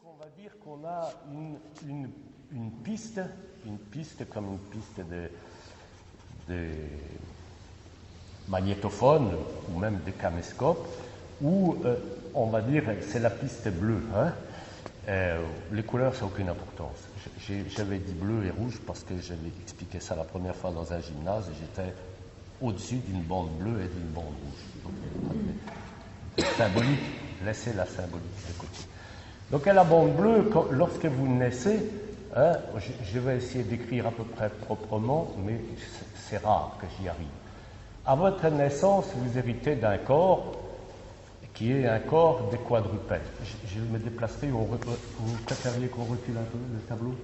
on va dire qu'on a une piste comme une piste de magnétophone ou même de caméscope, où on va dire c'est la piste bleue. Hein. Les couleurs, ça n'a aucune importance. J'avais dit bleu et rouge parce que j'avais expliqué ça la première fois dans un gymnase et j'étais au-dessus d'une bande bleue et d'une bande rouge. Donc, symbolique, laissez la symbolique de côté. Donc à la bande bleue, lorsque vous naissez, hein, je vais essayer d'écrire à peu près proprement, mais c'est rare que j'y arrive. À votre naissance, vous héritez d'un corps qui est un corps des quadrupèdes. Je me déplacerai, vous préfériez qu'on recule un peu le tableau?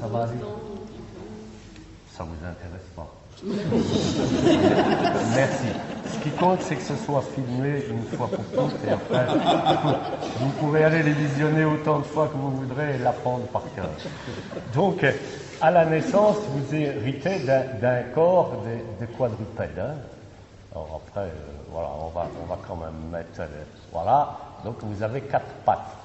Ça va aller? Ça ne vous intéresse pas. Merci. Ce qui compte, c'est que ce soit filmé une fois pour toutes et après, vous pourrez aller les visionner autant de fois que vous voudrez et l'apprendre par cœur. Donc, à la naissance, vous héritez d'un corps de quadrupèdes. Hein. Alors après, voilà, on va quand même mettre... voilà, donc vous avez 4 pattes.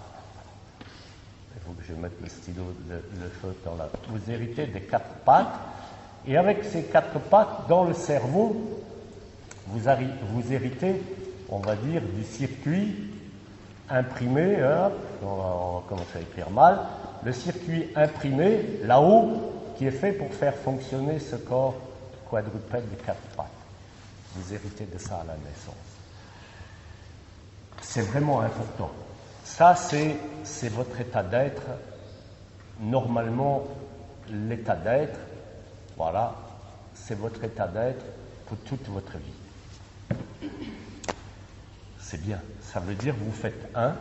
Il faut que je mette le stylo, le feu dans la... Vous héritez des 4 pattes. Et avec ces 4 pattes, dans le cerveau, vous héritez, on va dire, du circuit imprimé, hein, on va commencer à écrire mal, le circuit imprimé, là-haut, qui est fait pour faire fonctionner ce corps quadrupède de 4 pattes. Vous héritez de ça à la naissance. C'est vraiment important. Ça, c'est votre état d'être, normalement, l'état d'être. Voilà, c'est votre état d'être pour toute votre vie. C'est bien. Ça veut dire que vous faites un,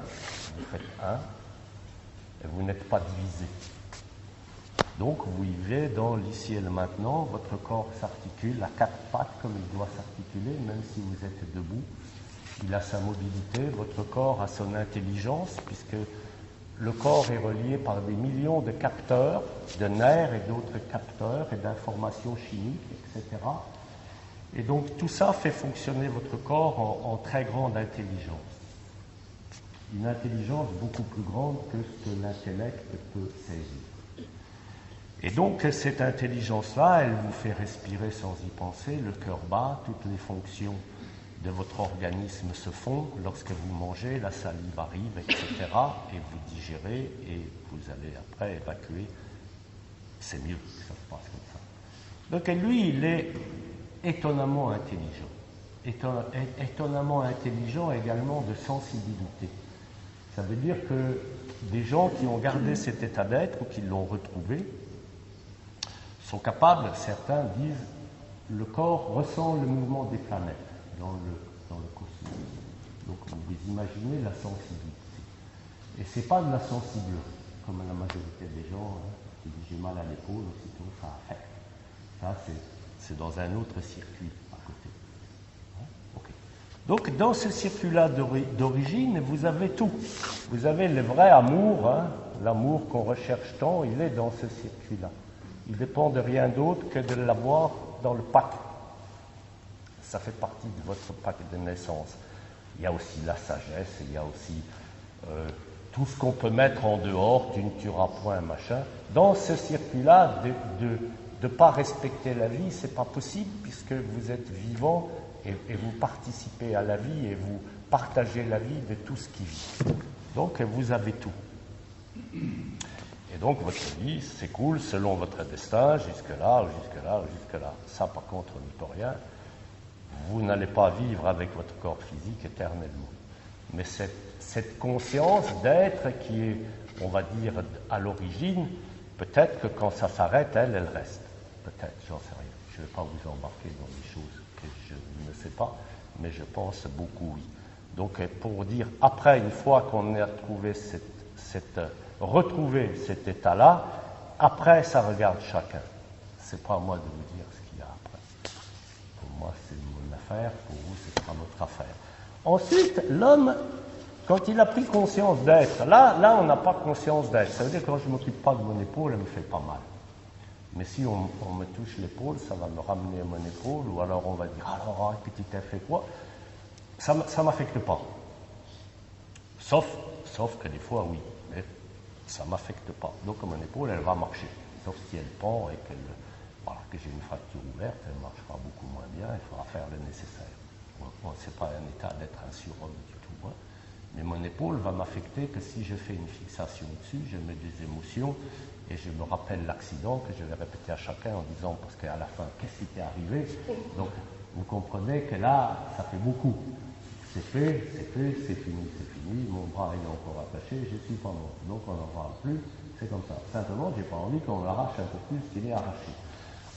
et vous n'êtes pas divisé. Donc, vous vivez dans l'ici et le maintenant, votre corps s'articule à 4 pattes comme il doit s'articuler, même si vous êtes debout. Il a sa mobilité, votre corps a son intelligence, puisque le corps est relié par des millions de capteurs, de nerfs et d'autres capteurs et d'informations chimiques, etc. Et donc tout ça fait fonctionner votre corps en très grande intelligence. Une intelligence beaucoup plus grande que ce que l'intellect peut saisir. Et donc cette intelligence-là, elle vous fait respirer sans y penser, le cœur bat, toutes les fonctions de votre organisme se font lorsque vous mangez, la salive arrive, etc. Et vous digérez et vous allez après évacuer. C'est mieux que ça se passe comme ça. Donc lui, il est étonnamment intelligent. Étonnamment intelligent également de sensibilité. Ça veut dire que des gens qui ont gardé cet état d'être ou qui l'ont retrouvé sont capables, certains disent, le corps ressent le mouvement des planètes dans le cosmos. Donc vous imaginez la sensibilité. Et ce n'est pas de la sensibilité, comme la majorité des gens, hein, qui disent j'ai mal à l'épaule, aussitôt ça affecte. Ça, c'est dans un autre circuit à côté. Hein? Okay. Donc dans ce circuit-là d'origine, vous avez tout. Vous avez le vrai amour, hein, l'amour qu'on recherche tant, il est dans ce circuit-là. Il dépend de rien d'autre que de l'avoir dans le pack. Ça fait partie de votre pack de naissance. Il y a aussi la sagesse, il y a aussi tout ce qu'on peut mettre en dehors, tu ne tueras point, machin. Dans ce circuit-là, de ne pas respecter la vie, c'est pas possible, puisque vous êtes vivant et vous participez à la vie et vous partagez la vie de tout ce qui vit. Donc vous avez tout. Et donc votre vie s'écoule selon votre destin, jusque-là, jusque-là, jusque-là. Ça, par contre, on n'y peut rien. Vous n'allez pas vivre avec votre corps physique éternellement. Mais cette conscience d'être qui est, on va dire, à l'origine, peut-être que quand ça s'arrête, elle reste. Peut-être, j'en sais rien. Je ne vais pas vous embarquer dans des choses que je ne sais pas, mais je pense beaucoup oui. Donc, pour dire, après, une fois qu'on a trouvé retrouvé cet état-là, après, ça regarde chacun. C'est pas à moi de vous dire ce qu'il y a après. Pour moi, c'est mon affaire, pour vous, ce sera notre affaire. Ensuite, l'homme, quand il a pris conscience d'être, là, on n'a pas conscience d'être. Ça veut dire que quand je ne m'occupe pas de mon épaule, elle ne me fait pas mal. Mais si on me touche l'épaule, ça va me ramener à mon épaule, ou alors on va dire, alors, petit effet quoi? Ça ne m'affecte pas. Sauf sauf que des fois, oui, mais ça ne m'affecte pas. Donc mon épaule, elle va marcher. Sauf si elle pend et que j'ai une fracture ouverte, elle marchera beaucoup moins bien, il faudra faire le nécessaire. Bon, ce n'est pas un état d'être un surhomme du tout. Hein. Mais mon épaule va m'affecter que si je fais une fixation dessus, je mets des émotions et je me rappelle l'accident que je vais répéter à chacun en disant, parce qu'à la fin, qu'est-ce qui t'est arrivé? Donc, vous comprenez que là, ça fait beaucoup. C'est fait, c'est fini, mon bras est encore attaché, je suis pas mort. Donc on n'en parle plus, c'est comme ça. Simplement, j'ai pas envie qu'on l'arrache un peu plus qu'il est arraché.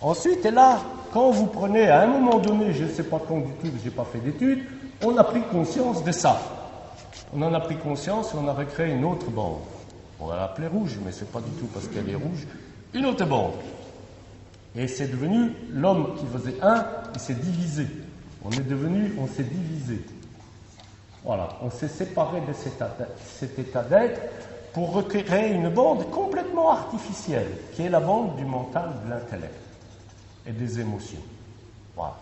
Ensuite, et là, quand vous prenez, à un moment donné, je ne sais pas quand du tout, je n'ai pas fait d'études, on a pris conscience de ça. On en a pris conscience et on a recréé une autre bande. On va l'appeler rouge, mais ce n'est pas du tout parce qu'elle est rouge. Une autre bande. Et c'est devenu, l'homme qui faisait un, il s'est divisé. On s'est divisé. Voilà, on s'est séparé de cet état d'être pour recréer une bande complètement artificielle, qui est la bande du mental, de l'intellect et des émotions. Voilà.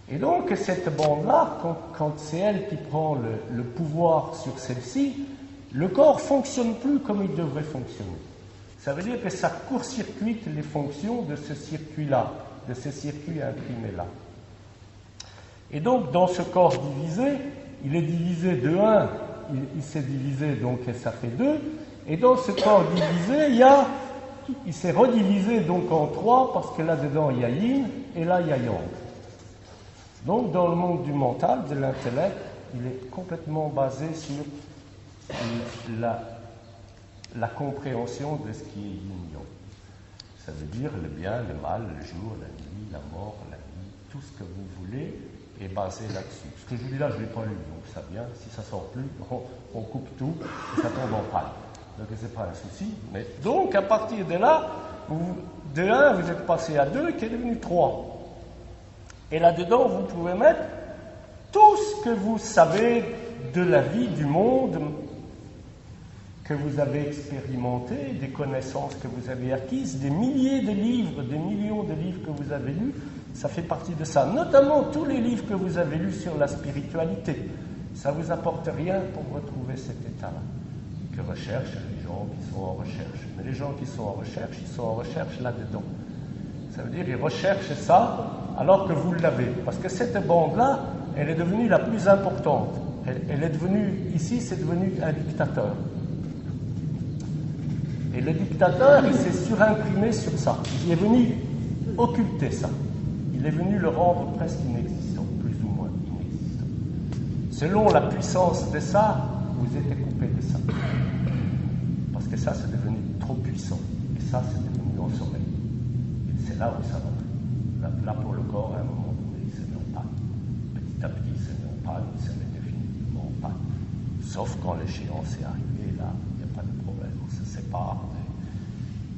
Et donc, cette bande-là, quand c'est elle qui prend le pouvoir sur celle-ci, le corps ne fonctionne plus comme il devrait fonctionner. Ça veut dire que ça court-circuite les fonctions de ce circuit-là, de ce circuit imprimé-là. Et donc, dans ce corps divisé, il est divisé de 1, il s'est divisé, donc ça fait 2, et dans ce corps divisé, il s'est redivisé donc en 3, parce que là-dedans, il y a yin, et là, il y a yang. Donc, dans le monde du mental, de l'intellect, il est complètement basé sur la compréhension de ce qui est yin-yang. Ça veut dire le bien, le mal, le jour, la nuit, la mort, la vie, tout ce que vous voulez est basé là-dessus. Ce que je vous dis là, je ne l'ai pas lu, donc ça vient. Si ça ne sort plus, on coupe tout et ça tombe en panne. Donc, ce n'est pas un souci. Mais donc, à partir de là, de 1, vous êtes passé à 2, qui est devenu 3. Et là-dedans, vous pouvez mettre tout ce que vous savez de la vie, du monde, que vous avez expérimenté, des connaissances que vous avez acquises, des milliers de livres, des millions de livres que vous avez lus, ça fait partie de ça. Notamment tous les livres que vous avez lus sur la spiritualité. Ça ne vous apporte rien pour retrouver cet état-là. Que recherchent les gens qui sont en recherche. Mais les gens qui sont en recherche, ils sont en recherche là-dedans. Ça veut dire qu'ils recherchent ça alors que vous l'avez. Parce que cette bande-là, elle est devenue la plus importante. Elle est devenue, ici, c'est devenu un dictateur. Et le dictateur, il s'est surimprimé sur ça. Il est venu occulter ça. Il est venu le rendre presque inexistant, plus ou moins inexistant. Selon la puissance de ça, vous êtes coupé de ça. Parce que ça, c'est devenu trop puissant. Et ça, c'est devenu en sommeil. Et c'est là où ça va. Là, pour le corps, à un moment donné, il se met en panne. Petit à petit, il se met en panne, il se met définitivement en panne. Sauf quand l'échéance est arrivée, là, il n'y a pas de problème. On se sépare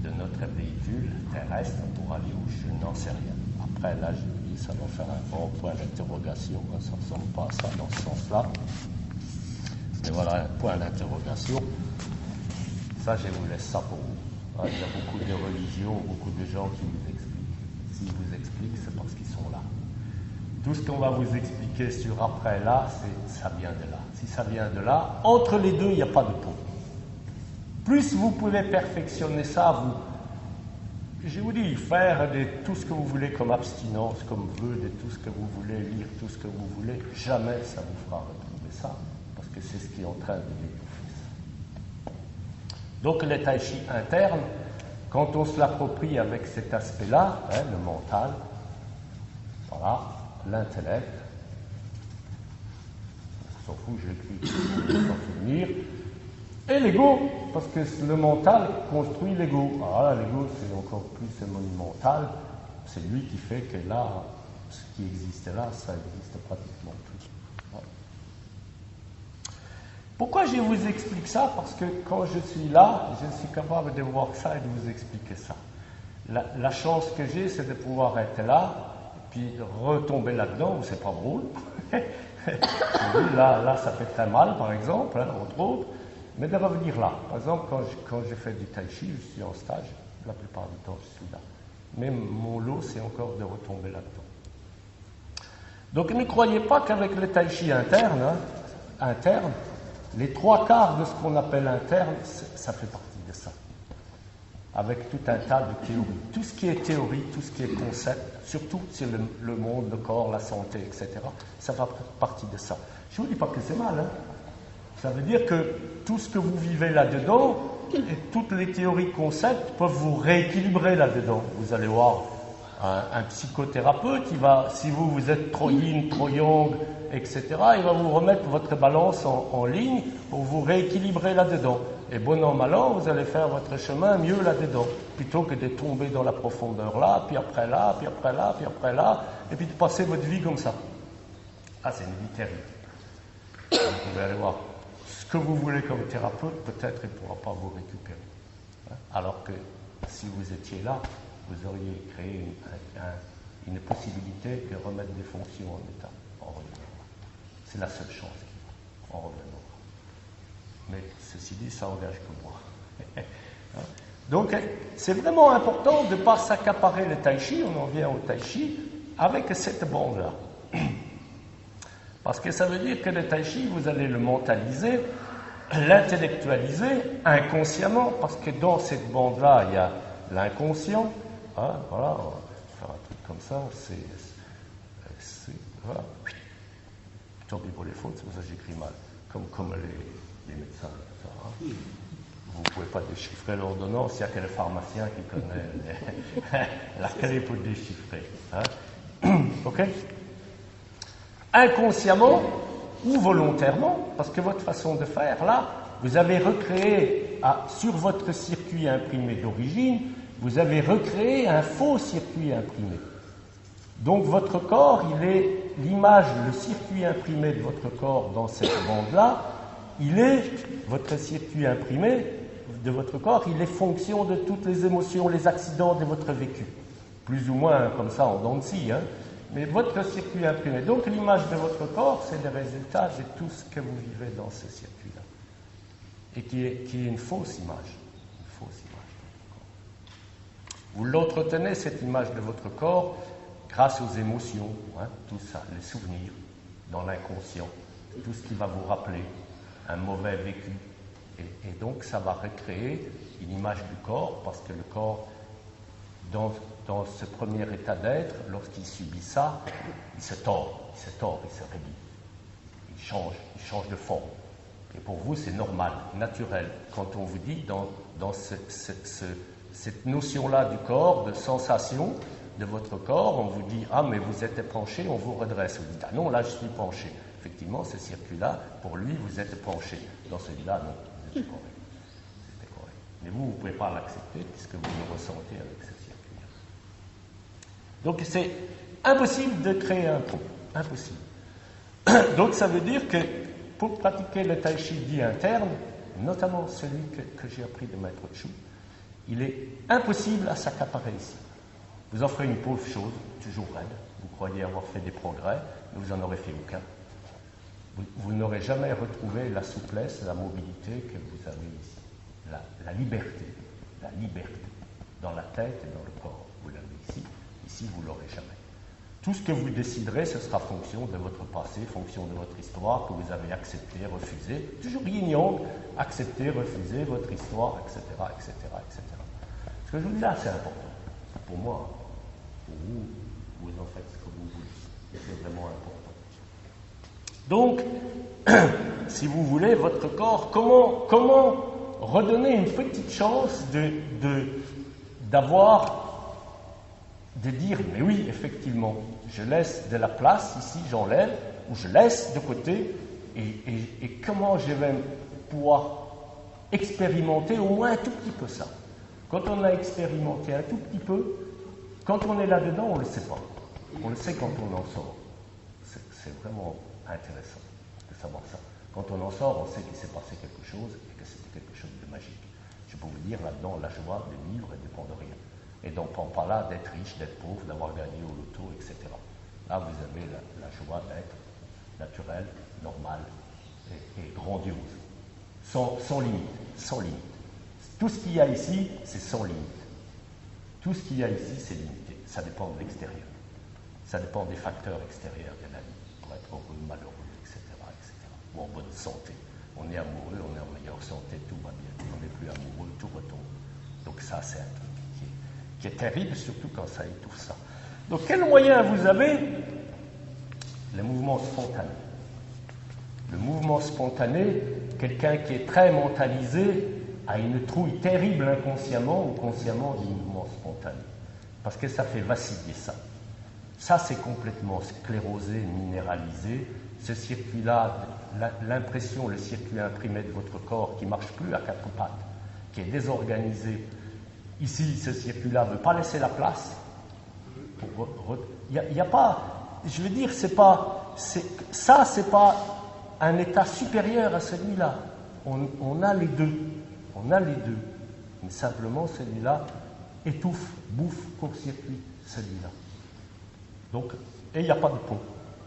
de notre véhicule terrestre pour aller où je n'en sais rien. Après, là, je vous dis, ça va faire un bon point d'interrogation. Ça ne ressemble pas à ça dans ce sens-là. Mais voilà, un point d'interrogation. Ça, je vous laisse ça pour vous. Il y a beaucoup de religions, beaucoup de gens qui vous expliquent. S'ils vous expliquent, c'est parce qu'ils sont là. Tout ce qu'on va vous expliquer sur après là, ça vient de là. Si ça vient de là, entre les deux, il n'y a pas de pont. Plus vous pouvez perfectionner ça, je vous dis, faire tout ce que vous voulez comme abstinence, comme vœu, de tout ce que vous voulez, lire tout ce que vous voulez, jamais ça vous fera retrouver ça, parce que c'est ce qui est en train de l'étouffer. Donc le tai chi interne, quand on se l'approprie avec cet aspect-là, le mental, voilà, l'intellect, on s'en fout, je l'écris sans souvenir, et l'ego, parce que le mental construit l'ego. Alors là, l'ego, c'est encore plus monumental, c'est lui qui fait que là, ce qui existait là, ça existe pratiquement plus. Voilà. Pourquoi je vous explique ça? Parce que quand je suis là, je suis capable de voir ça et de vous expliquer ça. La chance que j'ai, c'est de pouvoir être là, puis retomber là-dedans, où c'est pas drôle. là, ça fait très mal, par exemple, entre autres. Mais de revenir là. Par exemple, quand je fais du tai chi, je suis en stage, la plupart du temps, je suis là. Mais mon lot, c'est encore de retomber là-dedans. Donc ne croyez pas qu'avec le tai chi interne, les 3/4 de ce qu'on appelle interne, ça fait partie de ça. Avec tout un tas de théories. Tout ce qui est théorie, tout ce qui est concept, surtout sur le monde, le corps, la santé, etc., ça fait partie de ça. Je ne vous dis pas que c'est mal, hein. Ça veut dire que tout ce que vous vivez là-dedans, et toutes les théories concepts peuvent vous rééquilibrer là-dedans. Vous allez voir un psychothérapeute, si vous êtes trop yin, trop yang, etc., il va vous remettre votre balance en ligne pour vous rééquilibrer là-dedans. Et bon an, mal an, vous allez faire votre chemin mieux là-dedans, plutôt que de tomber dans la profondeur là, puis après là, puis après là, puis après là, et puis de passer votre vie comme ça. Ah, c'est une vie terrible. Vous allez voir. Ce que vous voulez comme thérapeute, peut-être il ne pourra pas vous récupérer. Alors que si vous étiez là, vous auriez créé une possibilité de remettre des fonctions en état, en revenant. C'est la seule chance qu'il y a, en revenant. Mais ceci dit, ça engage que moi. Donc, c'est vraiment important de ne pas s'accaparer le tai chi, on en vient au tai chi, avec cette bande-là. Parce que ça veut dire que le tai chi, vous allez le mentaliser, l'intellectualiser inconsciemment, parce que dans cette bande-là, il y a l'inconscient. Hein, voilà, on va faire un truc comme ça, voilà. Tant pis pour les fautes, c'est pour ça que j'écris mal, comme les médecins. Ça, hein. Vous ne pouvez pas déchiffrer l'ordonnance, il n'y a que le pharmacien qui connaît la clé pour déchiffrer. Hein. OK? Inconsciemment ou volontairement, parce que votre façon de faire, là, vous avez recréé, sur votre circuit imprimé d'origine, vous avez recréé un faux circuit imprimé. Donc votre corps, il est l'image, le circuit imprimé de votre corps dans cette bande-là, votre circuit imprimé de votre corps, il est fonction de toutes les émotions, les accidents de votre vécu. Plus ou moins comme ça en dents de scie, hein. Mais votre circuit imprimé. Donc l'image de votre corps, c'est le résultat de tout ce que vous vivez dans ce circuit-là. Et qui est une fausse image. Une fausse image de votre corps. Vous l'entretenez, cette image de votre corps, grâce aux émotions, hein, tout ça, les souvenirs, dans l'inconscient, tout ce qui va vous rappeler un mauvais vécu. Et donc ça va recréer une image du corps, parce que le corps, dans ce premier état d'être, lorsqu'il subit ça, il se tord, il se réduit, il change de forme. Et pour vous, c'est normal, naturel. Quand on vous dit, dans cette notion-là du corps, de sensation de votre corps, on vous dit « Ah, mais vous êtes penché, on vous redresse. » Vous dites « Ah non, là, je suis penché. » Effectivement, ce circuit-là, pour lui, vous êtes penché. Dans celui-là, non, vous êtes correct. C'était correct. Mais vous ne pouvez pas l'accepter, puisque vous le ressentez avec ce circuit. Donc c'est impossible de créer un pont. Impossible. Donc ça veut dire que pour pratiquer le tai chi dit interne, notamment celui que j'ai appris de Maître Chu, il est impossible à s'accaparer ici. Vous en ferez une pauvre chose, toujours raide. Vous croyez avoir fait des progrès, mais vous n'en aurez fait aucun. Vous n'aurez jamais retrouvé la souplesse, la mobilité que vous avez ici. La liberté dans la tête et dans le corps. Vous l'avez ici. Ici, vous ne l'aurez jamais. Tout ce que vous déciderez, ce sera fonction de votre passé, fonction de votre histoire, que vous avez accepté, refusé. Toujours yin-yang, accepter, refuser votre histoire, etc., etc., etc. Ce que je vous dis là, c'est important. Pour moi, pour vous, vous en faites ce que vous voulez. C'est vraiment important. Donc, si vous voulez, votre corps, comment redonner une petite chance de dire, mais oui, effectivement, je laisse de la place ici, j'enlève, ou je laisse de côté, et comment je vais pouvoir expérimenter au moins un tout petit peu ça. Quand on a expérimenté un tout petit peu, quand on est là-dedans, on ne le sait pas. On le sait quand on en sort. C'est vraiment intéressant de savoir ça. Quand on en sort, on sait qu'il s'est passé quelque chose et que c'était quelque chose de magique. Je peux vous dire, là-dedans, la joie de vivre ne dépend de rien. Et donc, on ne parle pas là d'être riche, d'être pauvre, d'avoir gagné au loto, etc. Là, vous avez la joie d'être naturelle, normale et grandiose. Sans limite, sans limite. Tout ce qu'il y a ici, c'est sans limite. Tout ce qu'il y a ici, c'est limité. Ça dépend de l'extérieur. Ça dépend des facteurs extérieurs de la vie, pour être heureux, malheureux, etc., etc. Ou en bonne santé. On est amoureux, on est en meilleure santé, tout va bien. On n'est plus amoureux, tout retombe. Donc ça, c'est un truc qui est terrible, surtout quand ça étouffe ça. Donc quel moyen vous avez? Le mouvement spontané. Le mouvement spontané, quelqu'un qui est très mentalisé a une trouille terrible inconsciemment ou consciemment du mouvement spontané. Parce que ça fait vaciller ça. Ça, c'est complètement sclérosé, minéralisé. Ce circuit-là, l'impression, le circuit imprimé de votre corps qui ne marche plus à quatre pattes, qui est désorganisé. Ici, ce circuit-là ne veut pas laisser la place. Il n'y a pas, je veux dire, c'est pas un état supérieur à celui-là. On a les deux. On a les deux. Mais simplement, celui-là étouffe, bouffe, court-circuit, celui-là. Donc, et il n'y a pas de pont.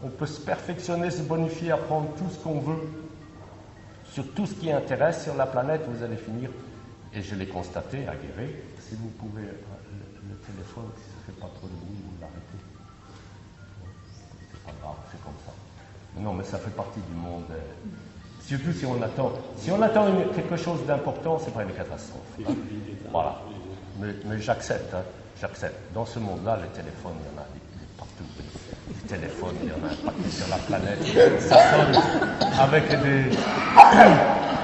On peut se perfectionner, se bonifier, apprendre tout ce qu'on veut sur tout ce qui intéresse sur la planète, vous allez finir, et je l'ai constaté à Guéret, si vous pouvez, le téléphone, si ça ne fait pas trop de bruit, vous l'arrêtez. C'est pas grave, c'est comme ça. Non, mais ça fait partie du monde. Surtout si on attend quelque chose d'important, c'est pas une catastrophe. Hein. Voilà. Mais j'accepte, hein, j'accepte. Dans ce monde-là, les téléphones, il y en a partout. Les téléphones, il y en a un paquet sur la planète. Ça sonne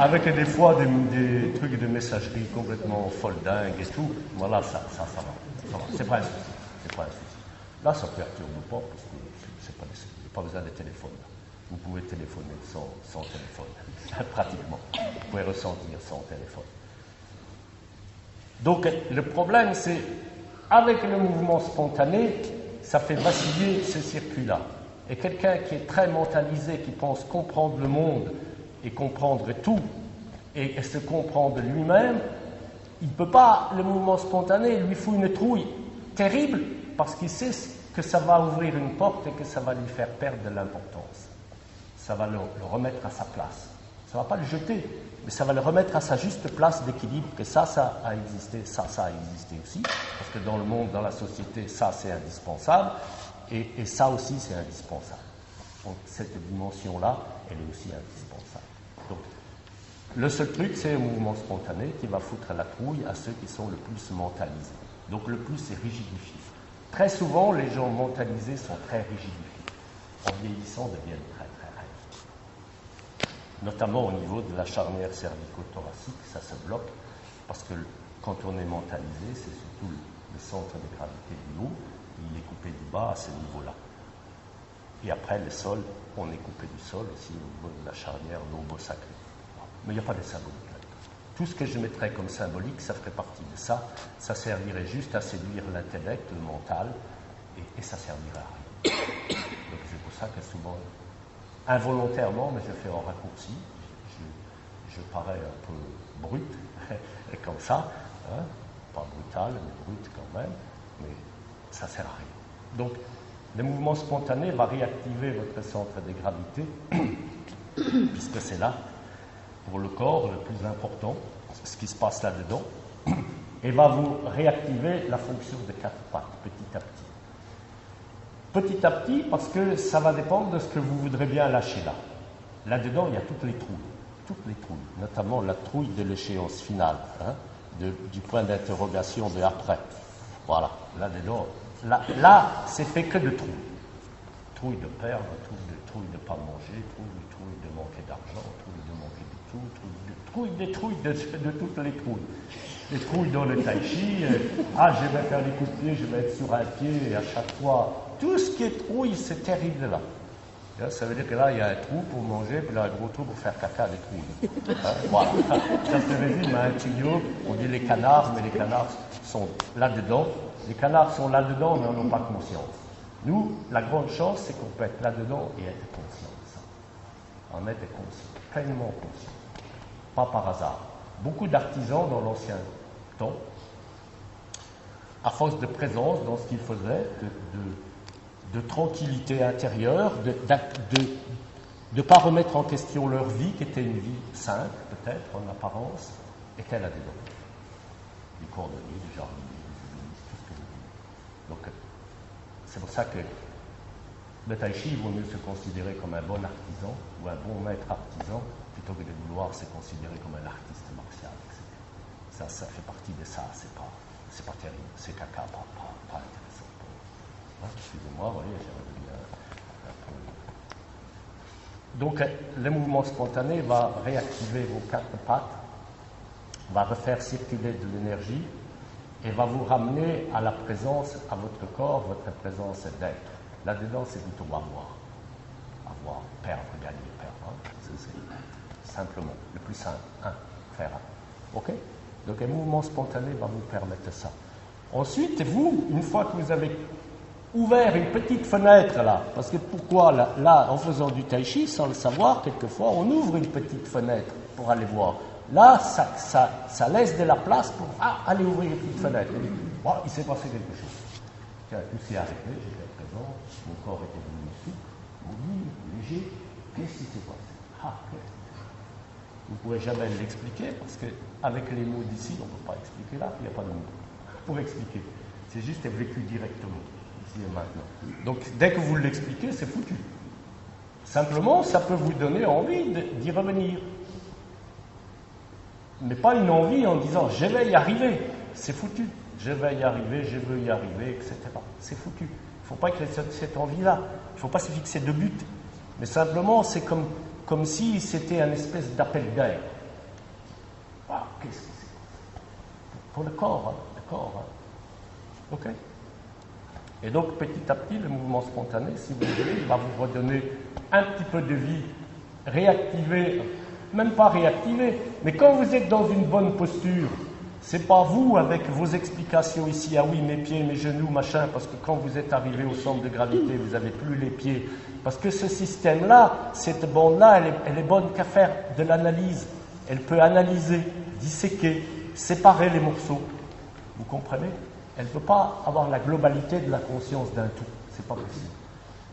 avec des fois des trucs de messagerie complètement foldingues et tout. Voilà, ça va. C'est pas un souci. C'est pas un souci. Là, ça perturbe pas, parce que c'est pas nécessaire. Pas besoin de téléphone. Vous pouvez téléphoner sans téléphone, pratiquement. Vous pouvez ressentir sans téléphone. Donc, le problème, c'est, avec le mouvement spontané, ça fait vaciller ce circuit-là. Et quelqu'un qui est très mentalisé, qui pense comprendre le monde et comprendre tout, et se comprendre lui-même, il ne peut pas, le mouvement spontané, lui fout une trouille terrible, parce qu'il sait que ça va ouvrir une porte et que ça va lui faire perdre de l'importance. Ça va le remettre à sa place. Ça ne va pas le jeter, mais ça va le remettre à sa juste place d'équilibre, que ça a existé, ça a existé aussi, parce que dans le monde, dans la société, ça c'est indispensable, et ça aussi c'est indispensable. Donc cette dimension-là, elle est aussi indispensable. Donc, le seul truc, c'est le mouvement spontané qui va foutre la trouille à ceux qui sont le plus mentalisés. Donc le plus, c'est rigidifié. Très souvent, les gens mentalisés sont très rigidifiés. En vieillissant, deviennent très raides. Notamment au niveau de la charnière cervico-thoracique, ça se bloque, parce que quand on est mentalisé, c'est surtout le centre de gravité du haut, il est coupé du bas à ce niveau-là. Et après, le sol, on est coupé du sol aussi au niveau de la charnière lombo-sacrée. Mais il n'y a pas de symbolique là. Tout ce que je mettrais comme symbolique, ça ferait partie de ça. Ça servirait juste à séduire l'intellect, le mental, et ça servirait à rien. Donc c'est pour ça que souvent, involontairement, mais je fais en raccourci, je parais un peu brut, et comme ça, hein, pas brutal, mais brut quand même, mais ça sert à rien. Donc, le mouvement spontané va réactiver votre centre de gravité, puisque c'est là, pour le corps, le plus important, ce qui se passe là-dedans, et va vous réactiver la fonction de quatre pattes, petit à petit. Petit à petit, parce que ça va dépendre de ce que vous voudrez bien lâcher là. Là-dedans, il y a toutes les trouilles, notamment la trouille de l'échéance finale, hein, du point d'interrogation de après. Voilà, là-dedans, là c'est fait que de trouilles. Trouille de perdre, trouille de ne pas manger, trouille de manquer d'argent, trouille de manquer de tout, trouille de toutes les trouilles. Les trouilles dans le tai chi, je vais faire les coups de pied, je vais être sur un pied, et à chaque fois, tout ce qui est trouille, c'est terrible là. Ça veut dire que là, il y a un trou pour manger, puis là, un gros trou pour faire caca des trouilles. Voilà. Ça se résume à un tuyau, on dit les canards, mais les canards sont là-dedans. Les canards sont là-dedans, mais on n'a pas conscience. Nous, la grande chance, c'est qu'on peut être là-dedans et être conscient de ça. En être conscient, pleinement conscient. Pas par hasard. Beaucoup d'artisans dans l'ancien temps, à force de présence dans ce qu'ils faisaient, de tranquillité intérieure, de ne pas remettre en question leur vie, qui était une vie simple, peut-être, en apparence, étaient là-dedans. Du cordonnier, du jardinier, du violoniste, tout ce que vous voulez. Donc, c'est pour ça que Le tai chi, il vaut mieux se considérer comme un bon artisan ou un bon maître artisan plutôt que de vouloir se considérer comme un artiste martial, etc. Ça fait partie de ça, c'est pas terrible, c'est caca, pas intéressant. Hein, excusez-moi, vous voyez, j'ai revenu un peu. Donc, le mouvement spontané va réactiver vos quatre pattes, va refaire circuler de l'énergie et va vous ramener à la présence, à votre corps, votre présence d'être. Là-dedans, c'est plutôt avoir. Avoir, perdre, gagner, perdre. Hein. C'est simplement le plus simple. Faire un. OK? Donc, un mouvement spontané va vous permettre ça. Ensuite, vous, une fois que vous avez ouvert une petite fenêtre là, parce que pourquoi là, en faisant du tai chi, sans le savoir, quelquefois, on ouvre une petite fenêtre pour aller voir. Là, ça laisse de la place pour aller ouvrir une petite fenêtre. Et, il s'est passé quelque chose. Tiens, tout s'est arrêté, j'étais présent, mon corps était devenu souple, mobile, léger. Qu'est-ce qui s'est passé? Vous ne pouvez jamais l'expliquer parce qu'avec les mots d'ici, on ne peut pas expliquer là, il n'y a pas de mots pour expliquer. C'est juste vécu directement, ici et maintenant. Donc, dès que vous l'expliquez, c'est foutu. Simplement, ça peut vous donner envie d'y revenir. Mais pas une envie en disant « je vais y arriver ». C'est foutu. Je vais y arriver, je veux y arriver, etc. C'est foutu. Il ne faut pas qu'il y ait cette envie-là. Il ne faut pas se fixer de but. Mais simplement, c'est comme si c'était un espèce d'appel d'air. Qu'est-ce que c'est? Pour le corps, hein. Le corps. Hein. OK? Et donc, petit à petit, le mouvement spontané, si vous voulez, il va vous redonner un petit peu de vie, réactiver, même pas réactiver, mais quand vous êtes dans une bonne posture, c'est pas vous avec vos explications ici, oui, mes pieds, mes genoux, machin, parce que quand vous êtes arrivé au centre de gravité, vous n'avez plus les pieds. Parce que ce système-là, cette bande-là, elle est bonne qu'à faire de l'analyse. Elle peut analyser, disséquer, séparer les morceaux. Vous comprenez? Elle ne peut pas avoir la globalité de la conscience d'un tout. C'est pas possible.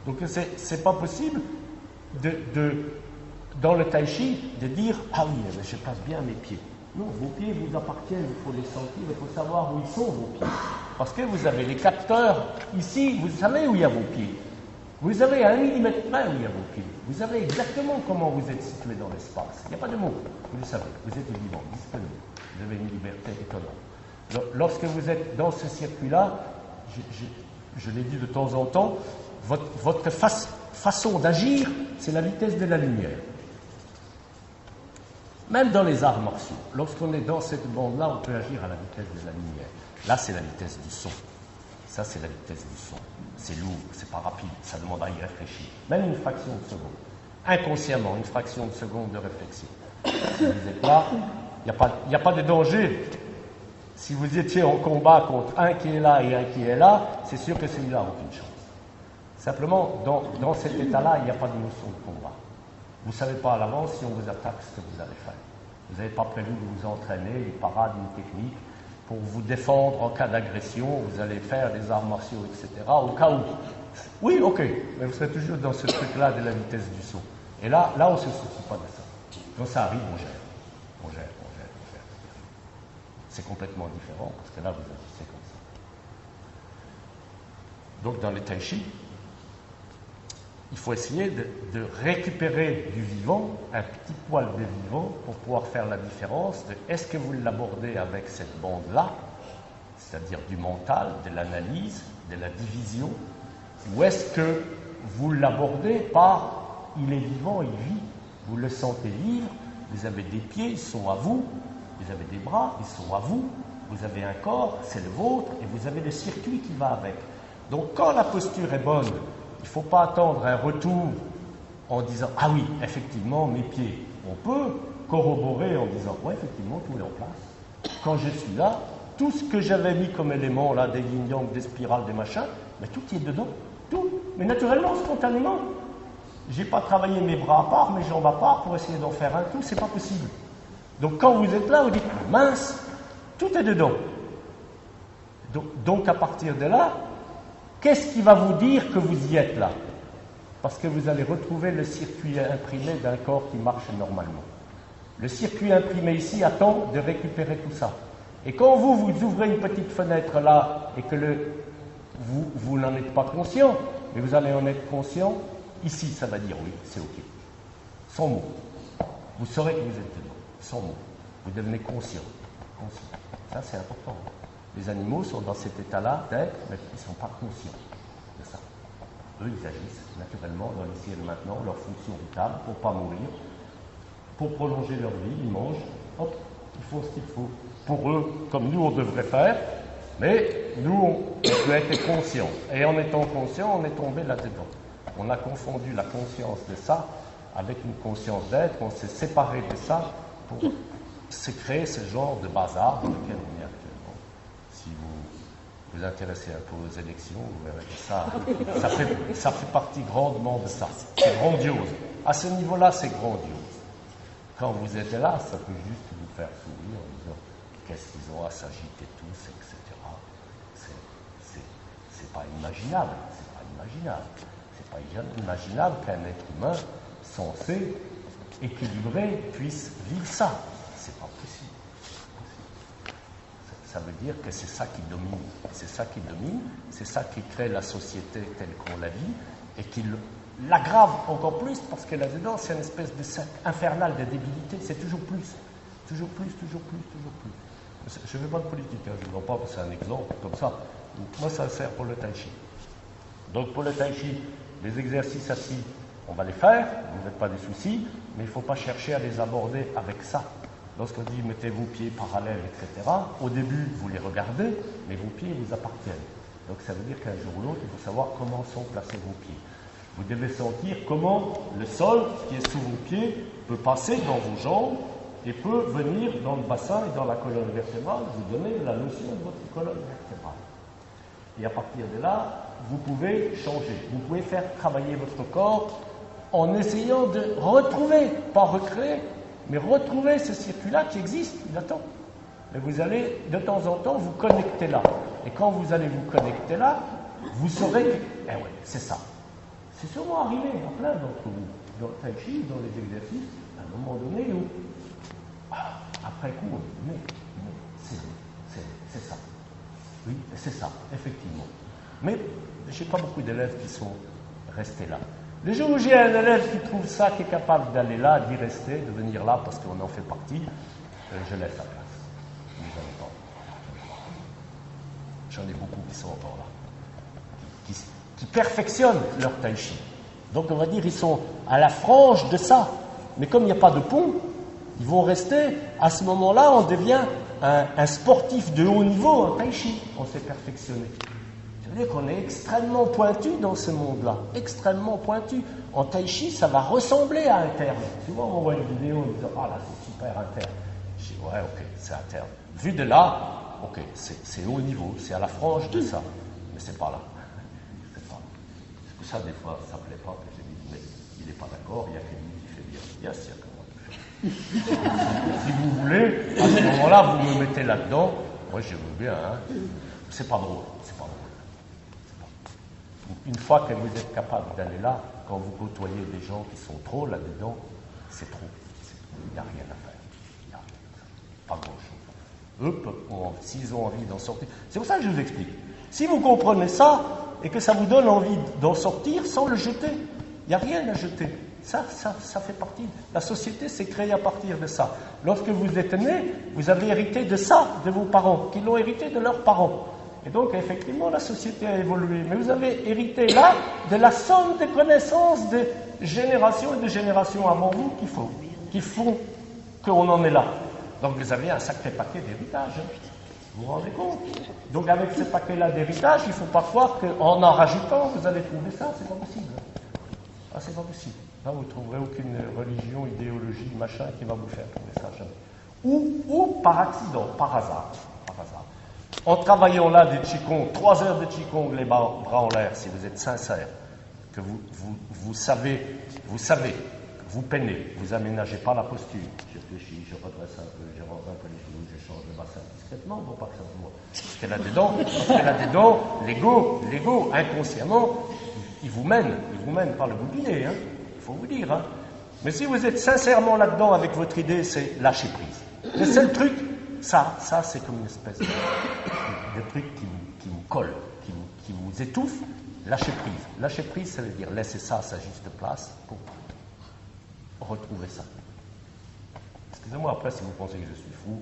Donc c'est pas possible dans le tai chi de dire « Ah oui, je place bien mes pieds ». Non, vos pieds vous appartiennent, il faut les sentir, il faut savoir où ils sont vos pieds. Parce que vous avez les capteurs ici, vous savez où il y a vos pieds. Vous avez à 1 millimètre près où il y a vos pieds. Vous savez exactement comment vous êtes situé dans l'espace. Il n'y a pas de mots, vous le savez. Vous êtes vivant, disponible. Vous avez une liberté étonnante. Lorsque vous êtes dans ce circuit-là, je l'ai dit de temps en temps, votre façon d'agir, c'est la vitesse de la lumière. Même dans les arts martiaux, lorsqu'on est dans cette bande-là, on peut agir à la vitesse de la lumière. Là, c'est la vitesse du son. Ça, c'est la vitesse du son. C'est lourd, c'est pas rapide, ça demande à y réfléchir. Même une fraction de seconde. Inconsciemment, une fraction de seconde de réflexion. Si vous êtes là, il n'y a pas de danger. Si vous étiez en combat contre un qui est là et un qui est là, c'est sûr que celui-là n'a aucune chance. Simplement, dans cet état-là, il n'y a pas de notion de combat. Vous ne savez pas à l'avance si on vous attaque ce que vous allez faire. Vous n'avez pas prévu de vous entraîner, une parade, une technique, pour vous défendre en cas d'agression, vous allez faire des arts martiaux, etc., au cas où. Oui, ok, mais vous serez toujours dans ce truc-là de la vitesse du son. Et là, on ne se soucie pas de ça. Quand ça arrive, on gère. On gère. C'est complètement différent, parce que là, vous agissez comme ça. Donc, dans le tai chi, il faut essayer de récupérer du vivant, un petit poil de vivant, pour pouvoir faire la différence de est-ce que vous l'abordez avec cette bande-là, c'est-à-dire du mental, de l'analyse, de la division, ou est-ce que vous l'abordez par il est vivant, il vit, vous le sentez vivre, vous avez des pieds, ils sont à vous, vous avez des bras, ils sont à vous, vous avez un corps, c'est le vôtre, et vous avez le circuit qui va avec. Donc quand la posture est bonne, il ne faut pas attendre un retour en disant « Ah oui, effectivement, mes pieds ». On peut corroborer en disant « Oui, effectivement, tout est en place. Quand je suis là, tout ce que j'avais mis comme élément, là, des yin-yang, des spirales, des machins, mais tout y est dedans. Tout. Mais naturellement, spontanément. Je n'ai pas travaillé mes bras à part, mes jambes à part pour essayer d'en faire un tout. C'est pas possible. Donc quand vous êtes là, vous dites « Mince, tout est dedans ». Donc à partir de là, qu'est-ce qui va vous dire que vous y êtes là? Parce que vous allez retrouver le circuit imprimé d'un corps qui marche normalement. Le circuit imprimé ici attend de récupérer tout ça. Et quand vous ouvrez une petite fenêtre là et que vous n'en êtes pas conscient, mais vous allez en être conscient. Ici, ça va dire oui, c'est OK. Sans mots. Vous saurez que vous êtes dedans, sans mots. Vous devenez conscient. Ça, c'est important. Les animaux sont dans cet état-là d'être, mais ils ne sont pas conscients de ça. Eux, ils agissent naturellement dans l'ici et le maintenant, leur fonction vitale, pour ne pas mourir, pour prolonger leur vie, ils mangent, hop, ils font ce qu'il faut. Pour eux, comme nous, on devrait faire, mais nous, on peut être conscients. Et en étant conscient, on est tombé là-dedans. On a confondu la conscience de ça avec une conscience d'être, on s'est séparé de ça pour se créer ce genre de bazar dans lequel on est actuellement. Si vous vous intéressez un peu aux élections, vous verrez que ça fait partie grandement de ça. C'est grandiose. À ce niveau-là, c'est grandiose. Quand vous êtes là, ça peut juste vous faire sourire en disant qu'est-ce qu'ils ont à s'agiter tous, etc. C'est pas imaginable. C'est pas imaginable. C'est pas imaginable qu'un être humain censé, équilibré, puisse vivre ça. C'est pas possible. Ça veut dire que c'est ça qui domine. C'est ça qui domine, c'est ça qui crée la société telle qu'on la vit et qui l'aggrave encore plus parce que là-dedans, c'est une espèce de cercle infernal de débilité. C'est toujours plus. Toujours plus, toujours plus, toujours plus. Je ne fais pas de politique, hein, je ne vois pas que c'est un exemple comme ça. Moi, ça sert pour le tai chi. Donc, pour le tai chi, les exercices assis, on va les faire, vous n'avez pas de soucis, mais il ne faut pas chercher à les aborder avec ça. Lorsqu'on dit mettez vos pieds parallèles, etc., au début, vous les regardez, mais vos pieds vous appartiennent. Donc ça veut dire qu'un jour ou l'autre, il faut savoir comment sont placés vos pieds. Vous devez sentir comment le sol qui est sous vos pieds peut passer dans vos jambes et peut venir dans le bassin et dans la colonne vertébrale, vous donner la notion de votre colonne vertébrale. Et à partir de là, vous pouvez changer. Vous pouvez faire travailler votre corps en essayant de retrouver, pas recréer, mais retrouver ce circuit-là qui existe, il attend. Mais vous allez de temps en temps vous connecter là. Et quand vous allez vous connecter là, vous saurez que, eh ouais, c'est ça. C'est sûrement arrivé à plein d'entre vous, dans le tai chi, dans les exercices, à un moment donné où, après coup, mais c'est ça. Oui, c'est ça, effectivement. Mais je n'ai pas beaucoup d'élèves qui sont restés là. Le jour où j'ai un élève qui trouve ça, qui est capable d'aller là, d'y rester, de venir là, parce qu'on en fait partie, je laisse la place. J'en ai beaucoup qui sont encore là, qui perfectionnent leur tai chi. Donc on va dire, ils sont à la frange de ça. Mais comme il n'y a pas de pont, ils vont rester, à ce moment-là, on devient un sportif de haut niveau en tai chi. On s'est perfectionné. Ça veut dire qu'on est extrêmement pointu dans ce monde-là, extrêmement pointu. En tai chi, ça va ressembler à un terme. Souvent, on voit une vidéo, on dit « Ah là, c'est super interne ». Je dis « Ouais, ok, c'est interne ». Vu de là, ok, c'est haut niveau, c'est à la frange de ça. Mais c'est pas là. C'est pas là. C'est pour ça, des fois, ça ne plaît pas que je dis « Mais il n'est pas d'accord, il n'y a que lui qui fait bien. » Yes, il y a que moi qui fait bien. Si vous voulez, à ce moment-là, vous me mettez là-dedans. Moi, je veux bien, hein. C'est pas drôle, c'est pas drôle. Une fois que vous êtes capable d'aller là, quand vous côtoyez des gens qui sont trop là-dedans, c'est trop. Il n'y a rien à faire. Il n'y a pas grand-chose. Eux, s'ils ont envie d'en sortir. C'est pour ça que je vous explique. Si vous comprenez ça et que ça vous donne envie d'en sortir sans le jeter, il n'y a rien à jeter. Ça fait partie. La société s'est créée à partir de ça. Lorsque vous êtes né, vous avez hérité de ça, de vos parents, qui l'ont hérité de leurs parents. Et donc, effectivement, la société a évolué. Mais vous avez hérité là de la somme de connaissances de générations et de générations avant vous qui font qu'on en est là. Donc, vous avez un sacré paquet d'héritage. Vous vous rendez compte? Donc, avec ce paquet-là d'héritage, il ne faut pas croire qu'en rajoutant, vous allez trouver ça. C'est pas possible. Ah, c'est pas possible. Là, vous ne trouverez aucune religion, idéologie, machin qui va vous faire trouver ça jamais. Ou par accident, par hasard. En travaillant là des Qigong, 3 heures de Qigong, les bras en l'air, si vous êtes sincère, que vous savez, vous peinez, vous aménagez pas la posture. Je réfléchis, je redresse un peu, je rentre un peu les genoux, je change le bassin discrètement, non pas que ça se voit. Parce que là-dedans, l'ego, inconsciemment, il vous mène par le bouclier, hein, il faut vous dire. Hein. Mais si vous êtes sincèrement là-dedans avec votre idée, c'est lâcher prise. Le seul truc, ça c'est comme une espèce de truc qui vous colle, qui vous étouffe, lâcher prise. Lâcher prise, ça veut dire laisser ça à sa juste place pour retrouver ça. Excusez-moi après si vous pensez que je suis fou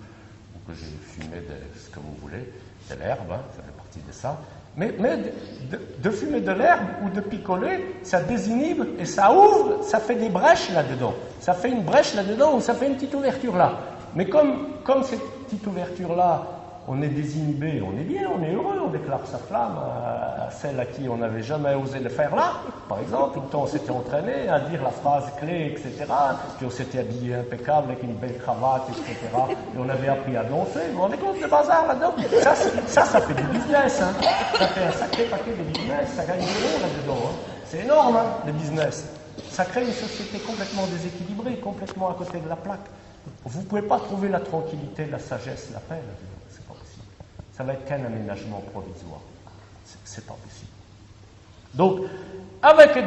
ou que j'ai fumé ce que vous voulez, de l'herbe, hein, ça fait partie de ça. Mais de fumer de l'herbe ou de picoler, ça désinhibe et ça ouvre, ça fait des brèches là-dedans. Ça fait une brèche là-dedans ou ça fait une petite ouverture là. Mais comme cette petite ouverture-là, on est désinhibé, on est bien, on est heureux, on déclare sa flamme à celle à qui on n'avait jamais osé le faire là. Par exemple, tout le temps on s'était entraîné à dire la phrase clé, etc. Puis on s'était habillé impeccable avec une belle cravate, etc. Et on avait appris à danser. Vous vous rendez compte de bazar là-dedans? Ça fait du business. Hein. Ça fait un sacré paquet de business. Ça gagne des euros là-dedans. Hein. C'est énorme, hein, le business. Ça crée une société complètement déséquilibrée, complètement à côté de la plaque. Vous ne pouvez pas trouver la tranquillité, la sagesse, la paix là-dedans. C'est pas possible. Ça va être qu'un aménagement provisoire. C'est pas possible. Donc, avec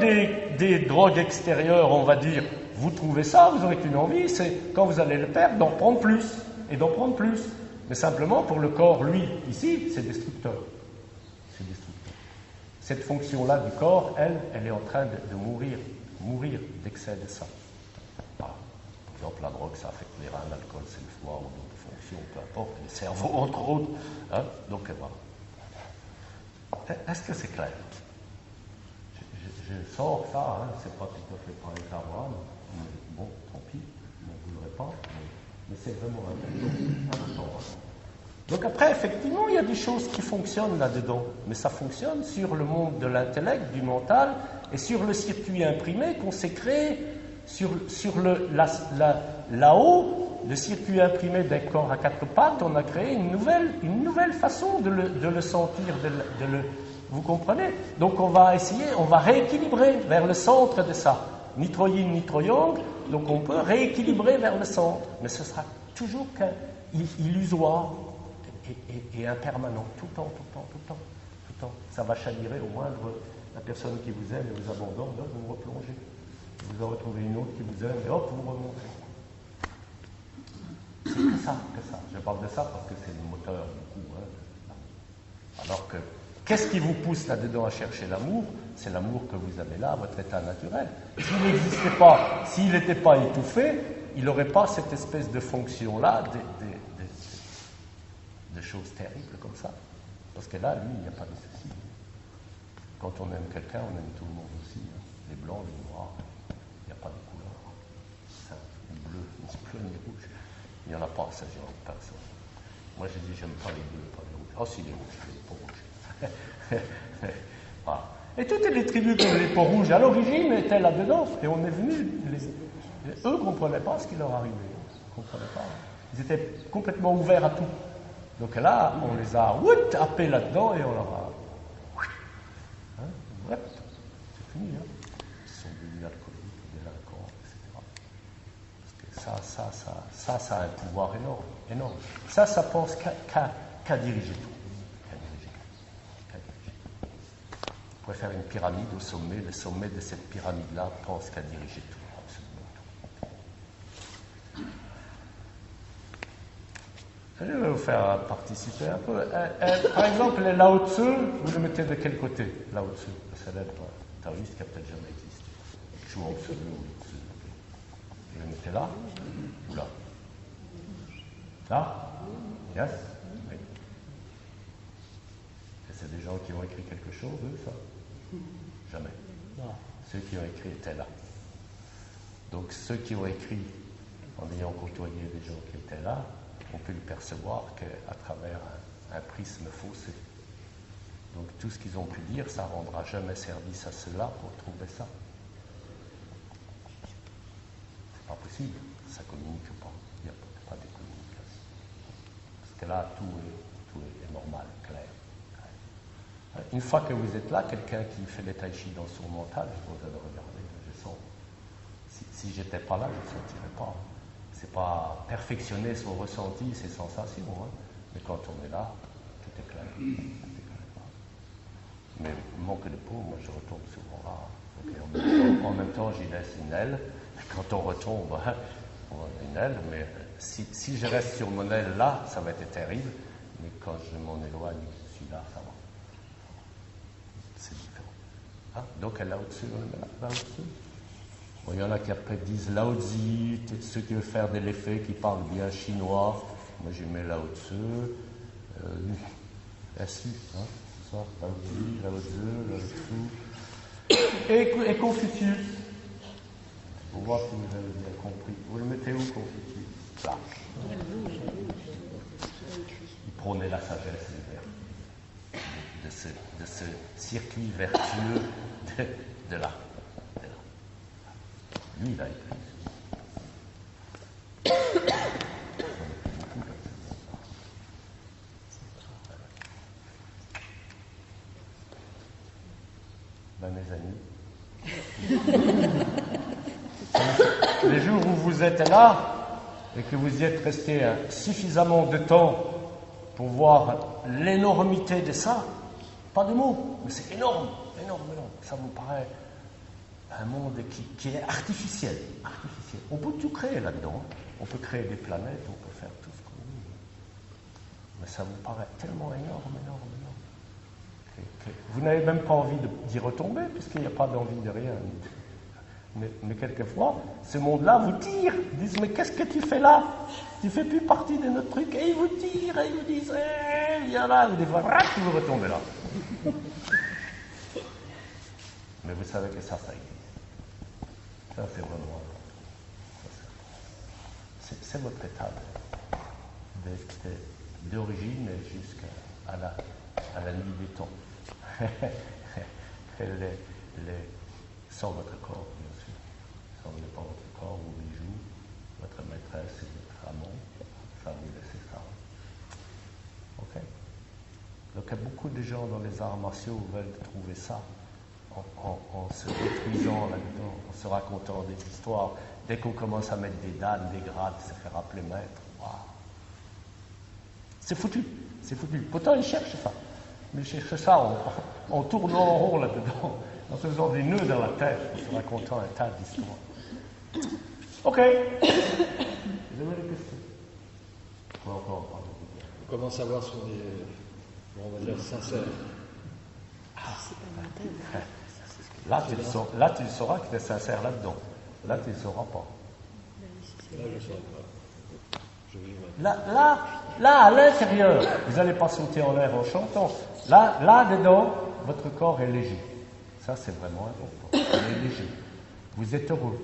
des drogues extérieures, on va dire, vous trouvez ça, vous aurez une envie, c'est quand vous allez le perdre, d'en prendre plus, et d'en prendre plus. Mais simplement, pour le corps, lui, ici, c'est destructeur. C'est destructeur. Cette fonction-là du corps, elle est en train de mourir d'excès de ça. Voilà. Par exemple, la drogue, ça affecte les reins, l'alcool, c'est le foie, ou d'autres fonctions, peu importe, le cerveau, entre autres. Hein? Donc, voilà. Est-ce que c'est clair? Je sors ça, hein, c'est pas tout à fait pareil qu'à moi, mais bon, tant pis, je ne voudrais pas, mais c'est vraiment important. Donc après, effectivement, il y a des choses qui fonctionnent là-dedans, mais ça fonctionne sur le monde de l'intellect, du mental, et sur le circuit imprimé qu'on s'est créé, sur là-haut, le circuit imprimé d'un corps à quatre pattes, on a créé une nouvelle façon de le sentir, vous comprenez? Donc on va rééquilibrer vers le centre de ça. Nitroïne, nitroyang, donc on peut rééquilibrer vers le centre. Mais ce sera toujours illusoire et impermanent. Tout le temps. Ça va chavirer au moindre. La personne qui vous aime et vous abandonne, là, vous replongez. Vous en retrouvez une autre qui vous aime et hop, vous remontez. C'est que ça. Je parle de ça parce que c'est le moteur du coup. Hein. Alors que qu'est-ce qui vous pousse là-dedans à chercher l'amour? C'est l'amour que vous avez là, votre état naturel. S'il n'existait pas, s'il n'était pas étouffé, il n'aurait pas cette espèce de fonction-là, de choses terribles comme ça. Parce que là, lui, il n'y a pas de souci. Quand on aime quelqu'un, on aime tout le monde aussi. Hein. Les blancs, les noirs, il n'y a pas de couleur. Ni bleu, ni rouge. Il n'y en a pas, ça, j'ai personne. Moi, j'ai dit, j'aime pas les bleus, pas les rouges. Oh, si, les rouges, les peaux rouges. Voilà. Et toutes les tribus comme les peaux rouges, à l'origine, étaient là-dedans. Et on est venu. Eux ne comprenaient pas ce qui leur arrivait. Ils ne comprenaient pas. Ils étaient complètement ouverts à tout. Donc là, on les a happés là-dedans et on leur a. Hein, c'est fini. Hein. Ils sont devenus alcooliques, délinquants, etc. Parce que ça a un pouvoir énorme. Ça pense qu'à diriger tout. On pourrait faire une pyramide au sommet. Le sommet de cette pyramide-là pense qu'à diriger tout, absolument tout. Je vais vous faire participer un peu. Par exemple, les Lao Tzu, vous le mettez de quel côté? Lao Tzu, le célèbre taoïste qui n'a peut-être jamais existé. Chuang Tzu, vous le mettez là ou là? Là? Yes? Oui. Et c'est des gens qui ont écrit quelque chose, eux, ça? Jamais. Non. Ceux qui ont écrit étaient là. Donc ceux qui ont écrit, en ayant côtoyé des gens qui étaient là, on peut le percevoir qu'à travers un prisme faussé. Donc tout ce qu'ils ont pu dire, ça ne rendra jamais service à ceux-là pour trouver ça. C'est pas possible, ça ne communique pas. Il n'y a pas de communication. Parce que là, tout est normal, clair. Une fois que vous êtes là, quelqu'un qui fait le tai chi dans son mental, vous allez regarder, je sens. Si je n'étais pas là, je ne sentirais pas. C'est pas perfectionner son ressenti, ses sensations, hein. Mais quand on est là, tout est clair. Mais manque de peau, moi je retombe souvent là. En même temps, j'y laisse une aile. Quand on retombe, hein, on a une aile, mais si je reste sur mon aile là, ça va être terrible. Mais quand je m'en éloigne, je suis là, ça va. C'est différent. Hein? Donc, Lao Tzu, on le met là, Lao Tzu. Bon, il y en a qui après disent Lao Tzu, ceux qui veulent faire de l'effet, qui parlent bien chinois. Moi, je mets Lao Tzu. Su, hein, c'est ça, Lao Tzu, Lao Tzu, Lao Tzu. Et Confucius. Pour voir si vous avez bien compris. Vous le mettez où, Confucius? Là. Il prônait la sagesse de ce circuit vertueux de là. Lui, il a écrit. Ben, mes amis, les jours où vous êtes là et que vous y êtes resté suffisamment de temps pour voir l'énormité de ça, pas de mots, mais c'est énorme, énorme, énorme. Ça vous paraît un monde qui est artificiel. On peut tout créer là-dedans. On peut créer des planètes, on peut faire tout ce qu'on veut. Mais ça vous paraît tellement énorme, que vous n'avez même pas envie d'y retomber, puisqu'il n'y a pas d'envie de rien. Mais quelquefois, ce monde-là vous tire. Ils disent, mais qu'est-ce que tu fais là? Tu ne fais plus partie de notre truc. Et ils vous tirent, et ils vous disent, viens là. Et des fois, vous retombez là. Mais vous savez que ça existe. Ça, c'est vraiment... C'est votre état d'origine jusqu'à la nuit des temps. Sans votre corps, bien sûr. Sans pas votre corps, vos bijoux, votre maîtresse et votre amant. Ça, vous laissez ça. Ok? Donc, il y a beaucoup de gens dans les arts martiaux veulent trouver ça. En se détruisant là-dedans, en se racontant des histoires. Dès qu'on commence à mettre des dames, des grades, se faire appeler maître, waouh. C'est foutu. Pourtant, ils cherchent ça. Mais ils cherchent ça en tournant en rond là-dedans, en se faisant des nœuds dans la tête, en se racontant un tas d'histoires. Ok. Vous avez des questions? On va encore en parler. Comment savoir si on est, on va dire, sincère? Là, tu le sauras que tu es sincère là-dedans. Là, tu ne le sauras pas. Là, je ne saurais pas. Là, à l'intérieur, vous n'allez pas sauter en l'air en chantant. Là, dedans, votre corps est léger. Ça, c'est vraiment important. Il est léger. Vous êtes heureux.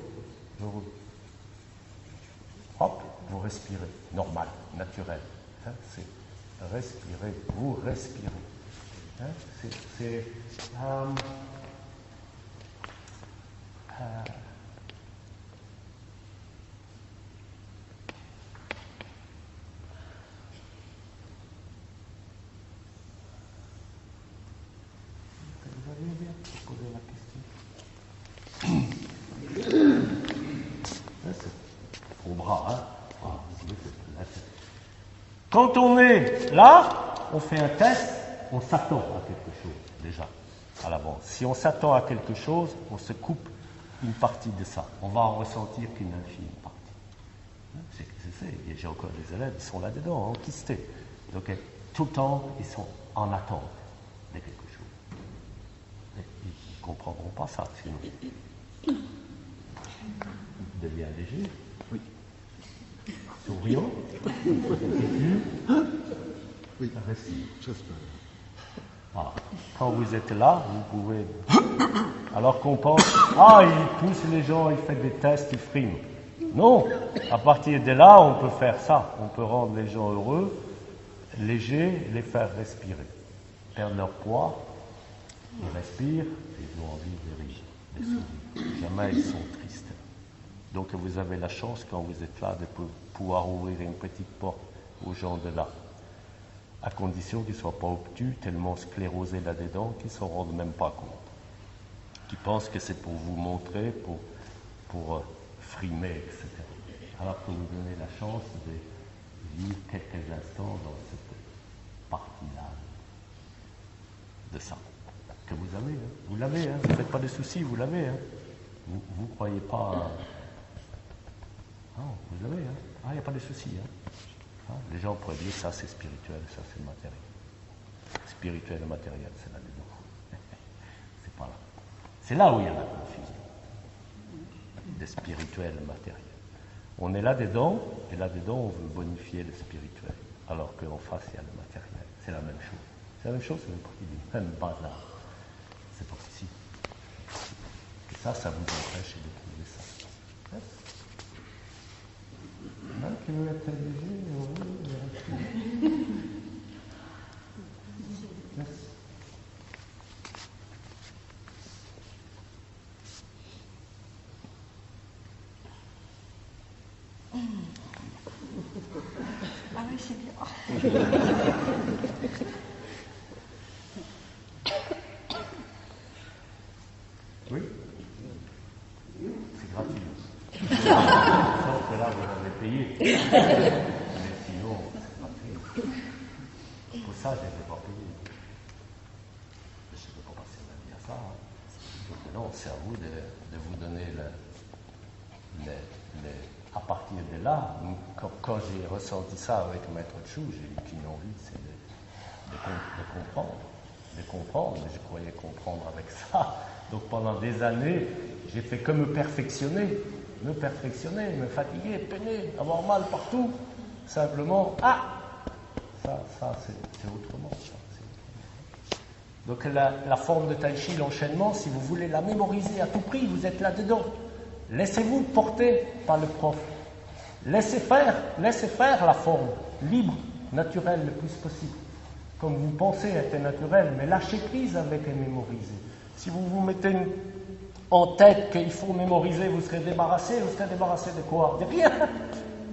Hop, vous respirez. Normal, naturel. Hein, c'est respirer. Vous respirez. Hein, c'est vous avez bien posé la question. C'est au bras, hein. Quand on est là, on fait un test, on s'attend à quelque chose, déjà, à l'avance. Si on s'attend à quelque chose, on se coupe une partie de ça. On va en ressentir qu'une infime partie. J'ai encore des élèves, ils sont là-dedans, enquistés. Donc, tout le temps, ils sont en attente de quelque chose. Et ils ne comprendront pas ça, sinon. Il devient léger. Oui. Souriant. Oui. Respire. J'espère. Voilà. Quand vous êtes là, vous pouvez... Alors qu'on pense, il pousse les gens, il fait des tests, il frime. Non, à partir de là, on peut faire ça. On peut rendre les gens heureux, légers, les faire respirer. Perdre leur poids, ils respirent, ils ont envie de rire, de sourire. Jamais ils sont tristes. Donc vous avez la chance, quand vous êtes là, de pouvoir ouvrir une petite porte aux gens de là. À condition qu'ils ne soient pas obtus, tellement sclérosés là-dedans, qu'ils ne s'en rendent même pas compte. Qui pensent que c'est pour vous montrer, pour frimer, etc. Alors que vous donnez la chance de vivre quelques instants dans cette partie-là de ça. Que vous avez, hein. Vous l'avez, hein. Vous ne faites pas de soucis, vous l'avez. Hein. Vous ne croyez pas... Non, vous l'avez, hein. Il n'y a pas de soucis. Hein. Les gens pourraient dire ça c'est spirituel, ça c'est matériel. Spirituel et matériel, c'est là-dedans. C'est pas là. C'est là où il y a la confusion des spirituels matériels. On est là-dedans, et là-dedans, on veut bonifier le spirituel, alors qu'en face, il y a le matériel. C'est la même chose. C'est la même chose, c'est une partie du même bazar. C'est pas possible. Et ça vous empêche de trouver ça. Hein, qui veut être léger, merci. Ah oui, c'est bien. Oui? C'est gratuit. Sauf que là, vous avez payé. Mais sinon, c'est gratuit. Pour ça, je ne vais pas payer. Je ne peux pas passer ma vie à ça. Hein. Donc non, c'est à vous de vous donner à partir de là, quand j'ai ressenti ça avec Maître Chou, j'ai eu qu'une envie, c'est de comprendre, mais je croyais comprendre avec ça. Donc pendant des années, j'ai fait que me perfectionner, me fatiguer, peiner, avoir mal partout. Simplement, ça c'est autrement. Donc la forme de Tai Chi, l'enchaînement, si vous voulez la mémoriser à tout prix, vous êtes là-dedans. Laissez-vous porter par le prof. Laissez faire la forme, libre, naturelle le plus possible. Comme vous pensez être naturel, mais lâchez prise avec et mémorisez. Si vous vous mettez en tête qu'il faut mémoriser, vous serez débarrassé de quoi? De rien.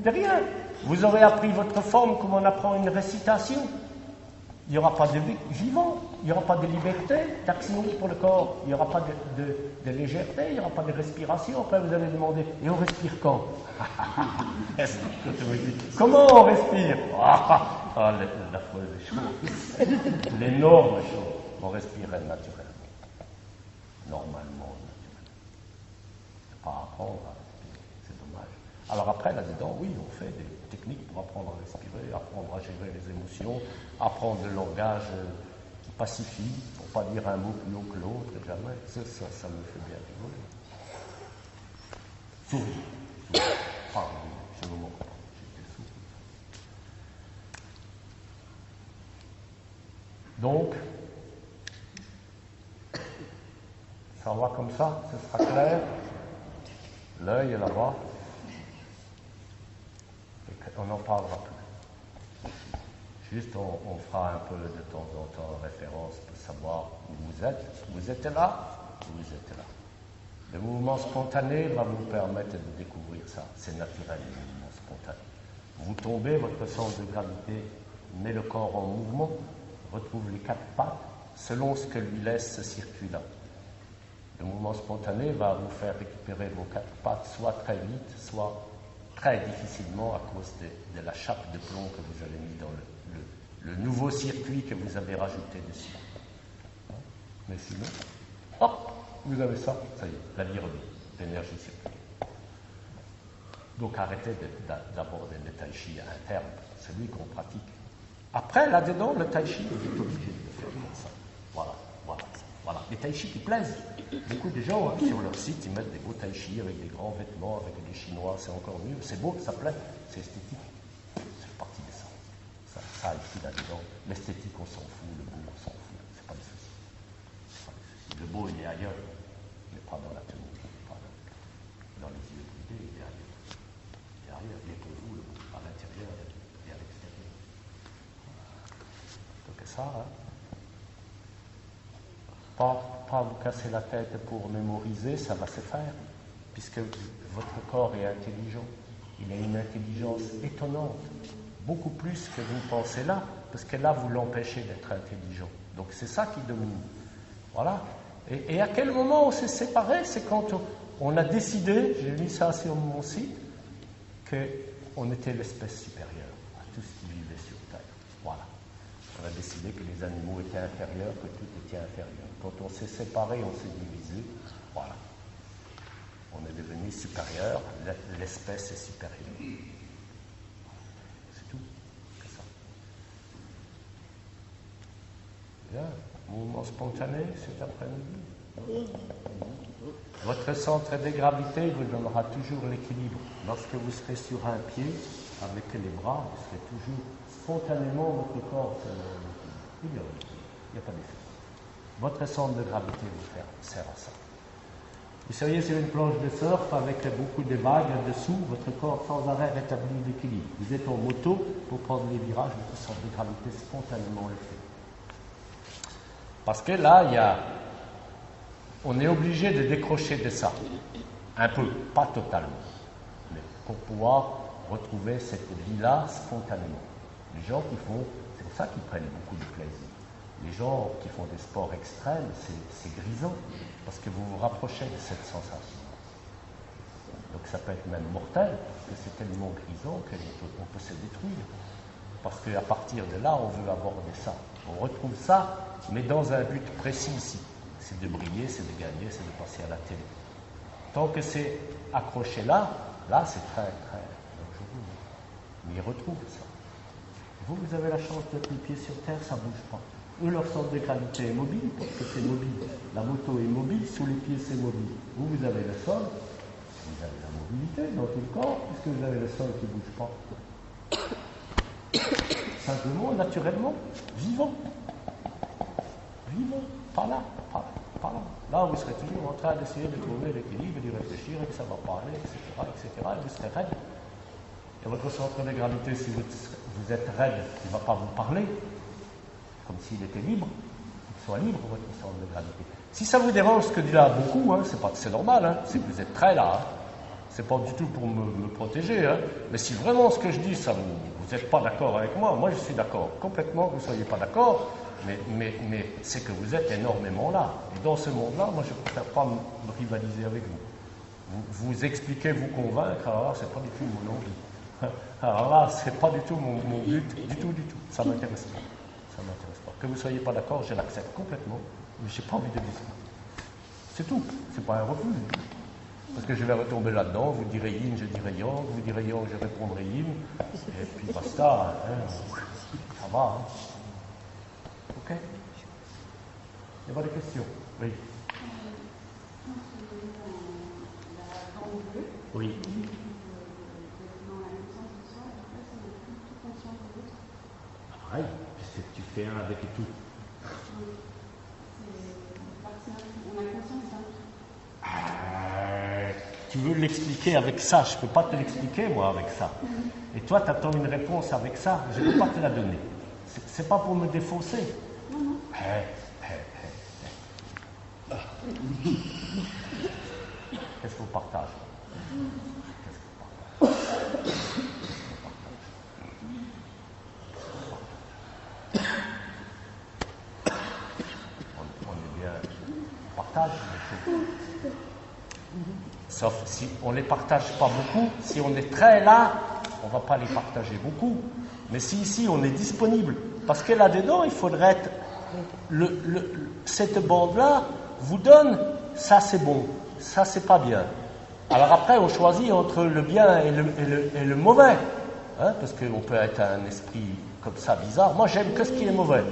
De rien. Vous aurez appris votre forme comme on apprend une récitation. Il n'y aura pas de vivant, il n'y aura pas de liberté, d'action pour le corps, il n'y aura pas de légèreté, il n'y aura pas de respiration. Après, vous allez demander, et on respire quand? Comment on respire? La folle des choses. L'énorme chose. On respirait naturellement. Normalement, naturellement. Pas apprendre à respirer, c'est dommage. Alors après, là-dedans, oui, on fait des techniques pour apprendre à respirer, apprendre à gérer les émotions, apprendre le langage qui pacifie, pour ne pas dire un mot plus haut que l'autre, jamais. Ça me fait bien rigoler. Sourire. Pardon, je ne me moque pas, j'étais sourd. Donc, ça va comme ça, ce sera clair. L'œil est là-bas. On n'en parlera plus. Juste, on fera un peu de temps en temps référence pour savoir où vous êtes. Vous êtes là, vous êtes là. Le mouvement spontané va vous permettre de découvrir ça. C'est naturel, le mouvement spontané. Vous tombez, votre centre de gravité met le corps en mouvement, retrouve les quatre pattes, selon ce que lui laisse ce circuit-là. Le mouvement spontané va vous faire récupérer vos quatre pattes soit très vite, soit très difficilement à cause de la chape de plomb que vous avez mis dans le nouveau circuit que vous avez rajouté dessus. Mais sinon, hop, vous avez ça, ça y est, la vie revient, l'énergie circule. Donc arrêtez d'aborder le tai chi interne, celui qu'on pratique. Après, là-dedans, le tai chi, vous êtes obligé de le faire comme ça. Voilà. Les tai chi qui plaisent. Beaucoup de gens, sur leur site, ils mettent des beaux tai chi avec des grands vêtements, avec des chinois, c'est encore mieux. C'est beau, ça plaît, c'est esthétique. C'est partie de ça. Ça ici, là-dedans. L'esthétique, on s'en fout, le beau, on s'en fout. C'est pas des soucis. Le beau, il est ailleurs, mais pas dans la tenue, pas dans les yeux bridés, il est ailleurs. Il est ailleurs, il est pour vous, le beau, à l'intérieur et à l'extérieur. Donc ça, pas vous casser la tête pour mémoriser, ça va se faire, puisque votre corps est intelligent. Il a une intelligence étonnante, beaucoup plus que vous pensez là, parce que là, vous l'empêchez d'être intelligent. Donc c'est ça qui domine. Voilà. Et à quel moment on s'est séparés? C'est quand on a décidé, j'ai mis ça sur mon site, qu'on était l'espèce supérieure à tout ce qui vivait sur Terre. Voilà. On a décidé que les animaux étaient inférieurs, que tout était inférieur. Quand on s'est séparés, on s'est divisé. Voilà. On est devenu supérieur, l'espèce est supérieure. C'est tout. C'est ça. Bien. Mouvement spontané cet après-midi. Votre centre de gravité vous donnera toujours l'équilibre. Lorsque vous serez sur un pied, avec les bras, vous serez toujours spontanément, votre corps, il n'y a pas d'effet. Votre centre de gravité vous sert à ça. Vous seriez sur une planche de surf avec beaucoup de vagues dessous, votre corps sans arrêt rétablit l'équilibre. Vous êtes en moto, pour prendre les virages, votre centre de gravité spontanément le fait. Parce que là, on est obligé de décrocher de ça. Un peu, pas totalement. Mais pour pouvoir retrouver cette vie-là spontanément. Les gens qui font, c'est pour ça qu'ils prennent beaucoup de plaisir. Les gens qui font des sports extrêmes, c'est grisant, parce que vous vous rapprochez de cette sensation. Donc ça peut être même mortel, parce que c'est tellement grisant qu'on peut se détruire. Parce qu'à partir de là, on veut aborder ça. On retrouve ça, mais dans un but précis ici. C'est de briller, c'est de gagner, c'est de passer à la télé. Tant que c'est accroché là c'est très, très dangereux. Mais ils retrouvent ça. Vous avez la chance d'être les pieds sur terre, ça ne bouge pas. Eux, leur centre de gravité est mobile, parce que c'est mobile. La moto est mobile, sous les pieds, c'est mobile. Vous avez le sol, vous avez la mobilité dans tout le corps, puisque vous avez le sol qui ne bouge pas. Simplement, naturellement, vivant. Vivant, pas là, pas là. Là, vous serez toujours en train d'essayer de trouver l'équilibre, d'y réfléchir, et que ça va pas aller, etc., et vous serez raide. Et votre centre de gravité, si vous êtes raide, il ne va pas vous parler, comme s'il était libre, qu'il soit libre, votre centre de gravité. Si ça vous dérange, ce que dit là beaucoup, c'est normal, c'est que vous êtes très là. C'est pas du tout pour me protéger, mais si vraiment ce que je dis, ça vous n'êtes pas d'accord avec moi je suis d'accord complètement que vous ne soyez pas d'accord, mais c'est que vous êtes énormément là. Et dans ce monde-là, moi je ne préfère pas me rivaliser avec vous. Vous expliquer, vous convaincre, alors là, c'est pas du tout mon envie. Alors là, c'est pas du tout mon but, du tout. Ça m'intéresse pas. Ça m'intéresse pas. Que vous ne soyez pas d'accord, je l'accepte complètement, mais je n'ai pas envie de discuter. C'est tout. C'est pas un refus. Parce que je vais retomber là-dedans, vous direz yin, je dirai yang, vous direz yang, je répondrai yin, et puis basta, ça va. Ok? Il y a pas de questions? Oui. Oui. Pareil, c'est que tu fais un avec tout. Tu veux l'expliquer avec ça, je ne peux pas te l'expliquer moi avec ça. Et toi, tu attends une réponse avec ça, je ne peux pas te la donner. C'est pas pour me défausser. Qu'est-ce qu'on partage? On est bien, on partage les choses. Sauf si on ne les partage pas beaucoup, si on est très là, on ne va pas les partager beaucoup. Mais si ici on est disponible, parce que là-dedans, il faudrait être. Cette bande-là vous donne, ça c'est bon, ça c'est pas bien. Alors après, on choisit entre le bien et le mauvais. Parce qu'on peut être un esprit comme ça bizarre. Moi, j'aime que ce qui est mauvais.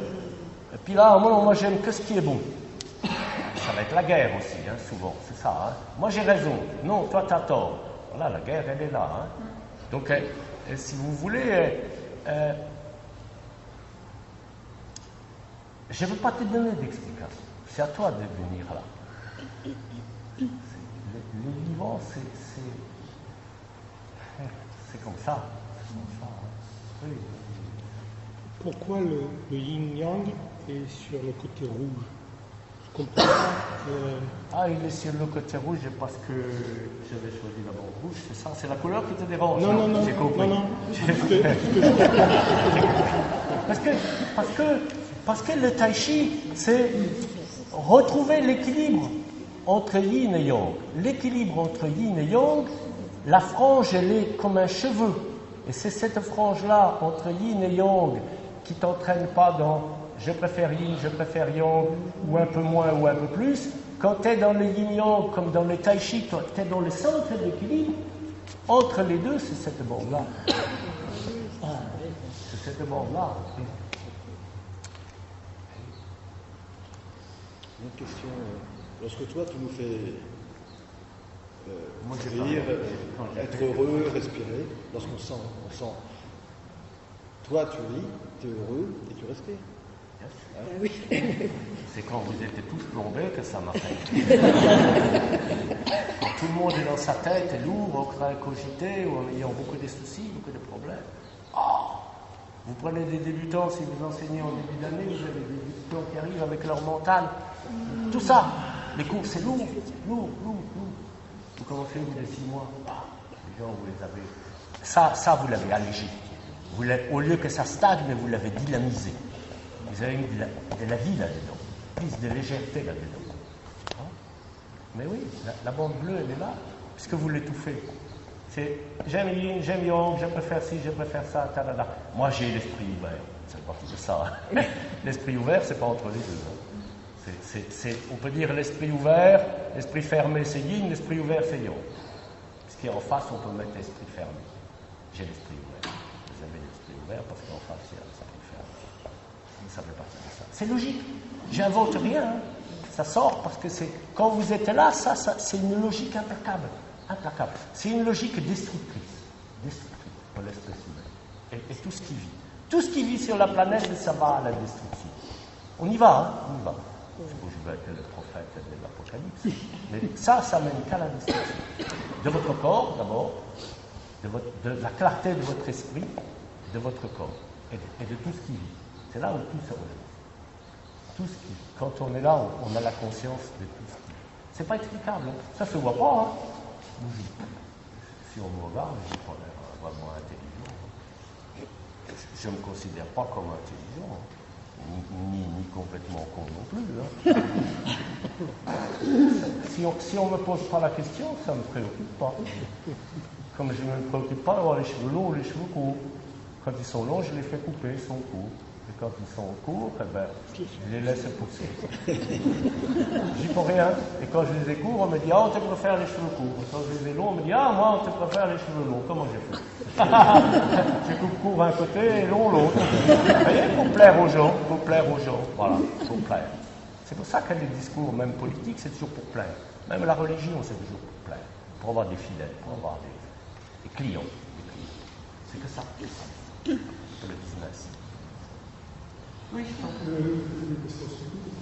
Et puis là, moi, j'aime que ce qui est bon. Ça va être la guerre aussi, souvent, c'est ça. Moi j'ai raison, non, toi tu as tort. Voilà, la guerre, elle est là. Donc, si vous voulez, je ne veux pas te donner d'explication. C'est à toi de venir là. Les vivants, c'est comme ça. Oui. Pourquoi le yin-yang est sur le côté rouge? Je comprends pas. Il est sur le côté rouge parce que j'avais choisi la bande rouge, c'est ça? C'est la couleur qui te dérange? Non. J'ai compris. Non. Parce que le tai chi, c'est retrouver l'équilibre entre yin et yang. L'équilibre entre yin et yang, la frange, elle est comme un cheveu. Et c'est cette frange-là, entre yin et yang, qui ne t'entraîne pas dans je préfère yin, je préfère yang, ou un peu moins, ou un peu plus. Quand tu es dans le yin-yang, comme dans le tai chi, tu es dans le centre de l'équilibre. Entre les deux, c'est cette bande-là. C'est cette bande-là. Une question. lorsque toi, tu nous fais Moi, j'ai rire, pas- être heureux, respirer, lorsqu'on sent, toi, tu ris, tu es heureux et tu respires. Yes. C'est quand vous étiez tous plombés que ça m'affecte. Quand tout le monde est dans sa tête, est lourd, en train de cogiter, ou en ayant beaucoup de soucis, beaucoup de problèmes. Vous prenez des débutants, si vous enseignez en début d'année, vous avez des débutants qui arrivent avec leur mental. Tout ça, les cours, c'est lourd. Vous commencez au bout de 6 mois. Les gens, vous les avez. Ça, vous l'avez allégé. Au lieu que ça stagne, vous l'avez dynamisé. Vous avez mis de la vie là-dedans, plus de légèreté là-dedans. Mais oui, la bande bleue, elle est là, puisque vous l'étouffez. C'est j'aime yin, j'aime yang, je préfère ci, je préfère ça, talala. Moi, j'ai l'esprit ouvert. C'est parti de ça. L'esprit ouvert, c'est pas entre les deux. On peut dire l'esprit ouvert, l'esprit fermé, c'est yin, l'esprit ouvert, c'est yang. Ce qui est en face, on peut mettre l'esprit fermé. J'ai l'esprit ouvert. Vous avez l'esprit ouvert parce qu'en face, il y a l'esprit fermé. Ça fait partie de ça. C'est logique. J'invente rien. Hein. Ça sort parce que c'est quand vous êtes là, ça c'est une logique implacable. C'est une logique destructrice pour l'espèce humaine et tout ce qui vit. Tout ce qui vit sur la planète, ça va à la destruction. On y va, hein. On y va. Je vais être le prophète de l'Apocalypse. Mais ça mène qu'à la destruction. De votre corps, d'abord, de la clarté de votre esprit, de votre corps et de tout ce qui vit. C'est là où tout se rejoint. Quand on est là, on a la conscience de tout ce qui. C'est pas explicable. Hein. Ça se voit pas. Hein. Si on me regarde, je dis qu'on est vraiment intelligent. Je ne me considère pas comme intelligent, ni complètement con non plus. Hein. Si on ne me pose pas la question, ça ne me préoccupe pas. Comme je ne me préoccupe pas d'avoir les cheveux longs ou les cheveux courts. Quand ils sont longs, je les fais couper, ils sont courts. Et quand ils sont courts, je les laisse pousser. J'y peux rien. Et quand je les ai courts, on me dit « Ah, on te préfère les cheveux courts ». Et quand je les ai longs, on me dit « Ah, moi, on te préfère les cheveux longs ». Comment j'ai fait? Je coupe court un côté et long l'autre. Vous voyez, pour plaire aux gens. Voilà, pour plaire. C'est pour ça que les discours, même politiques, c'est toujours pour plaire. Même la religion, c'est toujours pour plaire. Pour avoir des fidèles, pour avoir des clients. C'est que ça. C'est le business. Oui, une question stupide.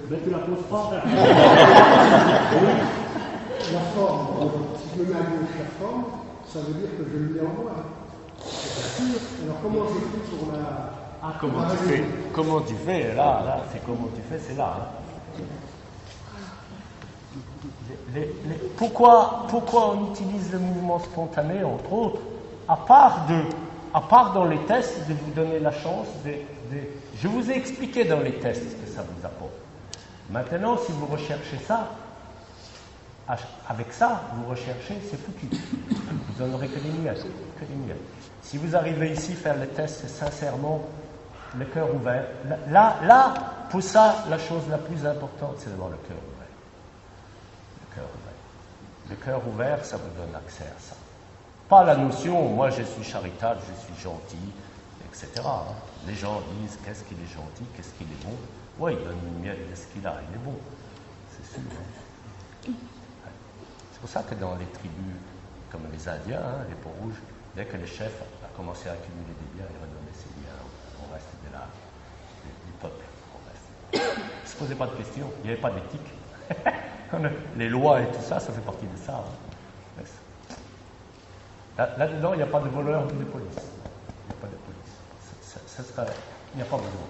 Ben tu la poses pas. La forme, si je mets à gauche la forme, ça veut dire que je le mets en moi. Alors comment je fais pour la... Comment tu fais là, c'est comment tu fais, c'est là. Hein. Pourquoi on utilise le mouvement spontané, entre autres, à part dans les tests, de vous donner la chance de... Je vous ai expliqué dans les tests ce que ça vous apporte. Maintenant, si vous recherchez ça, avec ça, vous recherchez, c'est foutu. Vous n'en aurez que des miettes. Si vous arrivez ici faire le test sincèrement, le cœur ouvert, là, pour ça, la chose la plus importante, c'est d'avoir le cœur ouvert. Le cœur ouvert. Le cœur ouvert, ça vous donne accès à ça. Pas la notion, moi je suis charitable, je suis gentil, etc. Hein. Les gens disent qu'est-ce qu'il est gentil, qu'est-ce qu'il est bon. Oui, il donne une miette de ce qu'il a, il est bon. C'est sûr. Hein. C'est pour ça que dans les tribus, comme les Indiens, hein, les peaux-rouges, dès que le chef a commencé à accumuler des biens, il redonnait ses biens au reste du peuple. Il ne se posait pas de questions, il n'y avait pas d'éthique. Les lois et tout ça, ça fait partie de ça. Hein. Là-dedans, il n'y a pas de voleur ni de police. Il n'y a pas de police. Il n'y a pas besoin.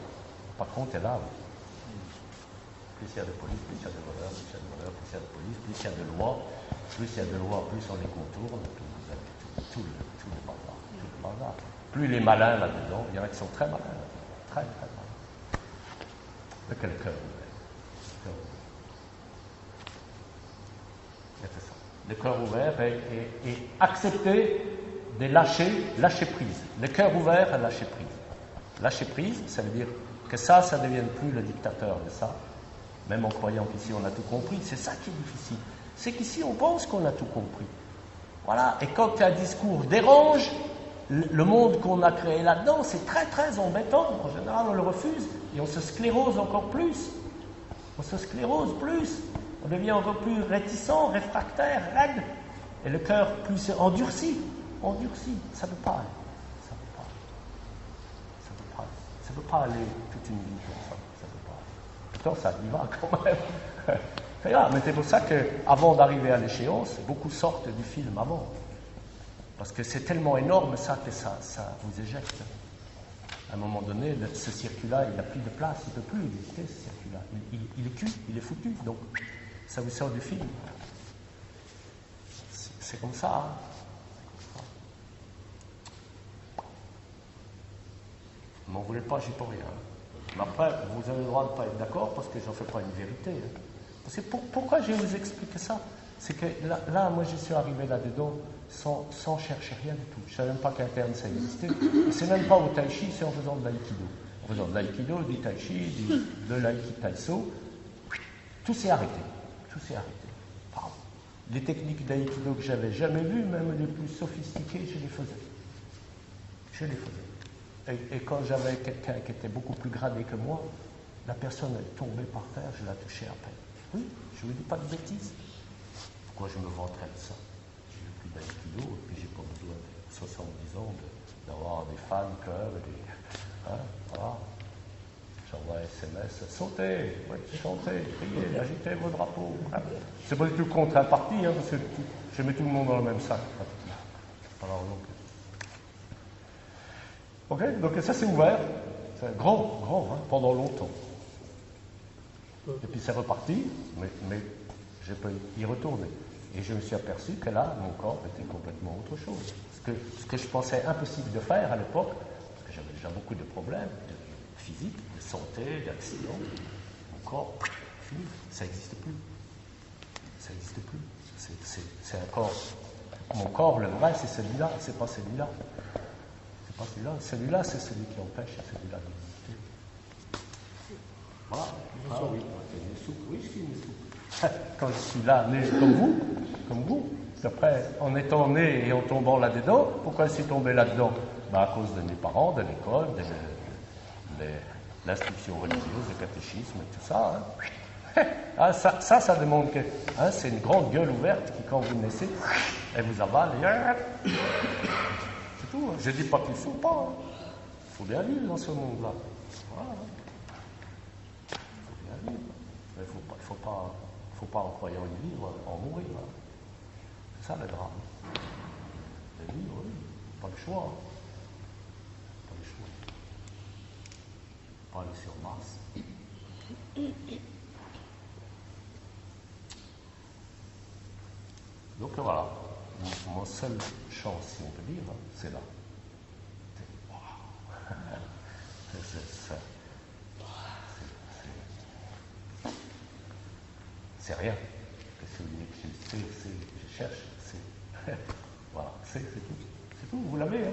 Par contre, là, plus il y a de police, plus il y a de voleurs, plus il y a de voleurs, plus il y a de police, plus il y a de lois, plus il y a de lois, plus on les contourne, plus vous avez tout le bazar. Plus les malins là-dedans, il y en a qui sont très malins, très malins. De quel cœur ouvert. C'est ça. Le cœur ouvert et accepter de lâcher prise. Le cœur ouvert à lâcher prise. Lâcher prise, ça veut dire que ça ne devienne plus le dictateur de ça, même en croyant qu'ici on a tout compris. C'est ça qui est difficile. C'est qu'ici on pense qu'on a tout compris. Voilà. Et quand un discours dérange, le monde qu'on a créé là-dedans, c'est très très embêtant. En général, on le refuse et on se sclérose encore plus. On se sclérose plus. On devient encore plus réticent, réfractaire, raide. Et le cœur plus endurci. Ça ne peut pas aller. Ça peut pas aller toute une vie comme ça. Ça peut pas aller. Pourtant, ça y va quand même. Mais c'est pour ça qu'avant d'arriver à l'échéance, beaucoup sortent du film avant. Parce que c'est tellement énorme ça que ça vous éjecte. À un moment donné, ce circuit-là, il n'a plus de place, il ne peut plus exister, ce circuit-là. Il est cuit, il est foutu, donc ça vous sort du film. C'est comme ça. Hein. M'en voulez pas, j'y peux rien. Mais après, vous avez le droit de ne pas être d'accord parce que j'en fais pas une vérité. Hein. Parce que pourquoi je vais vous expliquer ça? C'est que là, moi, je suis arrivé là-dedans sans chercher rien du tout. Je ne savais même pas qu'un terme ça existait. Et c'est même pas au tai chi, c'est en faisant de l'aïkido. En faisant de l'aïkido, du tai chi, de l'aïki-taïso, tout s'est arrêté. Pardon. Les techniques d'aïkido que j'avais jamais vues, même les plus sophistiquées, je les faisais. Et quand j'avais quelqu'un qui était beaucoup plus gradé que moi, la personne est tombée par terre, je la touchais à peine. Oui, je ne vous dis pas de bêtises. Pourquoi je me vanterais de ça? J'ai eu plus d'aïkido et puis j'ai pas besoin de 70 ans d'avoir des fan clubs, voilà. J'envoie SMS, sautez, chantez, criez, agitez vos drapeaux. C'est pas du tout contre un parti, parce que je mets tout le monde dans le même sac. Pas là non plus. Ok, donc ça c'est ouvert, c'est grand, pendant longtemps. Et puis c'est reparti, mais je peux y retourner. Et je me suis aperçu que là, mon corps était complètement autre chose. Ce que je pensais impossible de faire à l'époque, parce que j'avais déjà beaucoup de problèmes physiques, de santé, d'accidents, mon corps, fini, ça n'existe plus. C'est un corps. Mon corps, le vrai, c'est celui-là, c'est pas celui-là. Celui-là, c'est celui qui empêche celui-là d'exister. Voilà. Ah oui, je suis une soupe. Quand je suis là, né comme vous, après, en étant né et en tombant là-dedans, pourquoi je suis tombé là-dedans? À cause de mes parents, de l'école, de l'instruction religieuse, le catéchisme et tout ça. Hein. Ça demande que c'est une grande gueule ouverte qui, quand vous naissez, elle vous avale. C'est tout. Hein. Je ne dis pas qu'il ne faut pas. Il faut bien vivre dans ce monde-là. Voilà. Il ne faut pas, en croyant y vivre, en mourir. Hein. C'est ça le drame. De vivre, oui. Pas le choix. Hein. Pas aller sur Mars. Donc voilà. Mon seule chance, si on peut dire, c'est là. C'est rien. C'est je cherche. Voilà, c'est tout. C'est tout. Vous l'avez,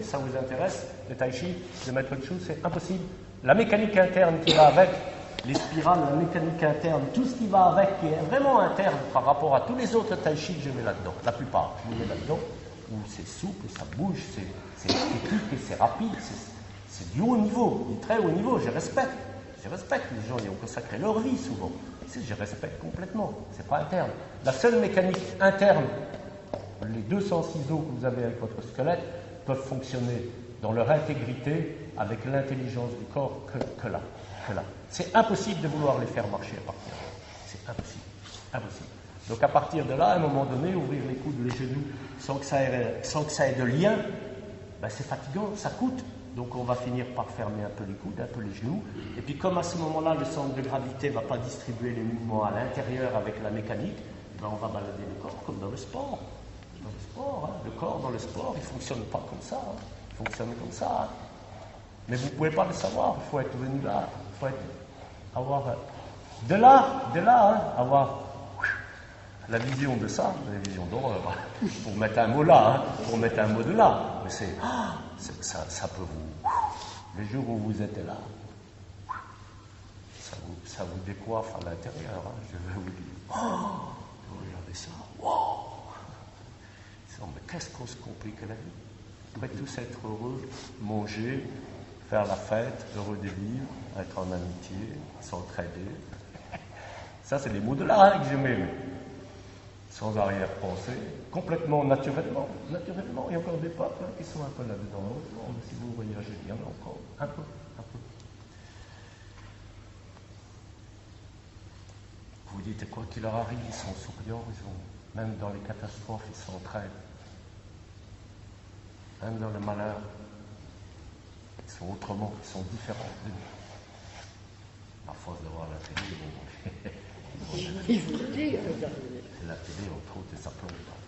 ça vous intéresse, le tai chi, le maître Chu, c'est impossible. La mécanique interne qui va avec, les spirales, la mécanique interne, tout ce qui va avec, qui est vraiment interne par rapport à tous les autres tai chi que je mets là-dedans, la plupart, je les mets là-dedans, où c'est souple, ça bouge, c'est esthétique et c'est rapide, c'est du haut niveau, du très haut niveau, je respecte les gens, ils ont consacré leur vie souvent, je respecte complètement, c'est pas interne. La seule mécanique interne, les 200 ciseaux que vous avez avec votre squelette peuvent fonctionner dans leur intégrité avec l'intelligence du corps que là. C'est impossible de vouloir les faire marcher à partir de là. C'est impossible. Donc à partir de là, à un moment donné, ouvrir les coudes, les genoux, sans que ça ait de lien, c'est fatigant, ça coûte. Donc on va finir par fermer un peu les coudes, un peu les genoux. Et puis comme à ce moment-là, le centre de gravité ne va pas distribuer les mouvements à l'intérieur avec la mécanique, on va balader le corps comme dans le sport. Le corps dans le sport, il ne fonctionne pas comme ça. Il fonctionne comme ça. Mais vous ne pouvez pas le savoir. Il faut être venu là. Il faut avoir de là, avoir la vision de ça, la vision d'horreur. Pour mettre un mot là, pour mettre un mot de là. Mais ça peut vous. Les jours où vous êtes là, ça vous décoiffe à l'intérieur. Je vais vous dire. Regardez ça. Wow. Mais qu'est-ce qu'on se complique la vie? On pourrait tous être heureux, manger, faire la fête, heureux de vivre, être en amitié, s'entraider. Ça, c'est les mots de l'art que je mets, sans arrière-pensée, complètement naturellement. Naturellement, il y a encore des peuples qui sont un peu là-dedans. Si vous voyagez, il y en a encore un peu. Vous dites quoi qu'il leur arrive, ils sont souriants, même dans les catastrophes, ils s'entraident. Même dans le malheur, ils sont autrement, ils sont différents de nous. À force de voir la télé, la télé, on trouve des applaudissements.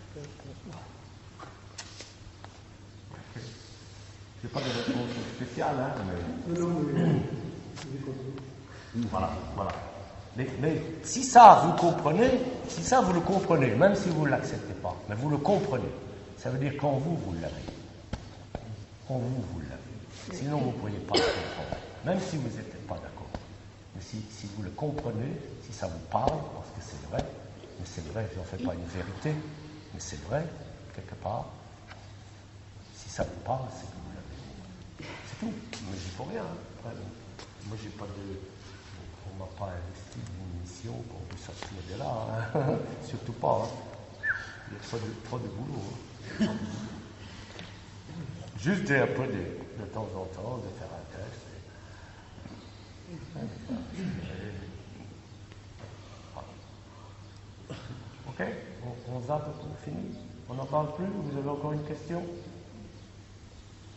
Okay. Je n'ai pas de réponse spéciale, hein, mais... Voilà. Mais si ça, vous comprenez, vous le comprenez, même si vous ne l'acceptez pas, mais vous le comprenez, ça veut dire qu'en vous l'avez. En vous l'avez. Sinon, vous ne pourriez pas le comprendre, même si vous n'êtes pas d'accord. Mais si vous le comprenez, si ça vous parle, parce que c'est vrai, mais c'est vrai, je n'en fais pas une vérité, mais c'est vrai, quelque part, si ça vous parle, c'est que vous l'avez. C'est tout. Mais j'y peux rien. Hein. Moi, j'ai pas de... On ne m'a pas investi d'une mission pour vous sortir de là. Hein. Surtout pas. Hein. Il y a trop de boulot. Hein. Juste un peu de temps en temps, de faire un test. Ok, on zappe tout, fini. On n'en parle plus. Vous avez encore une question?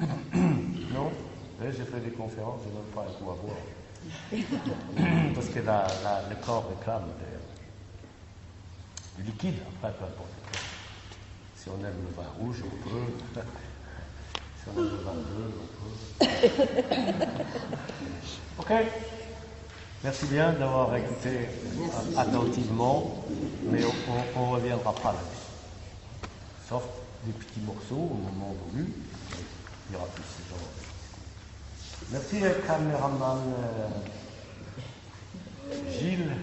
Non? J'ai fait des conférences, je n'ai même pas un coup à boire. Parce que le corps réclame du liquide, après, peu importe. Si on aime le vin rouge, on peut. Si on aime le vin bleu, on peut. Ok. Merci bien d'avoir écouté attentivement, mais on ne reviendra pas là-dessus. Sauf des petits morceaux au moment voulu, il y aura plus ce genre. Merci caméraman Gilles.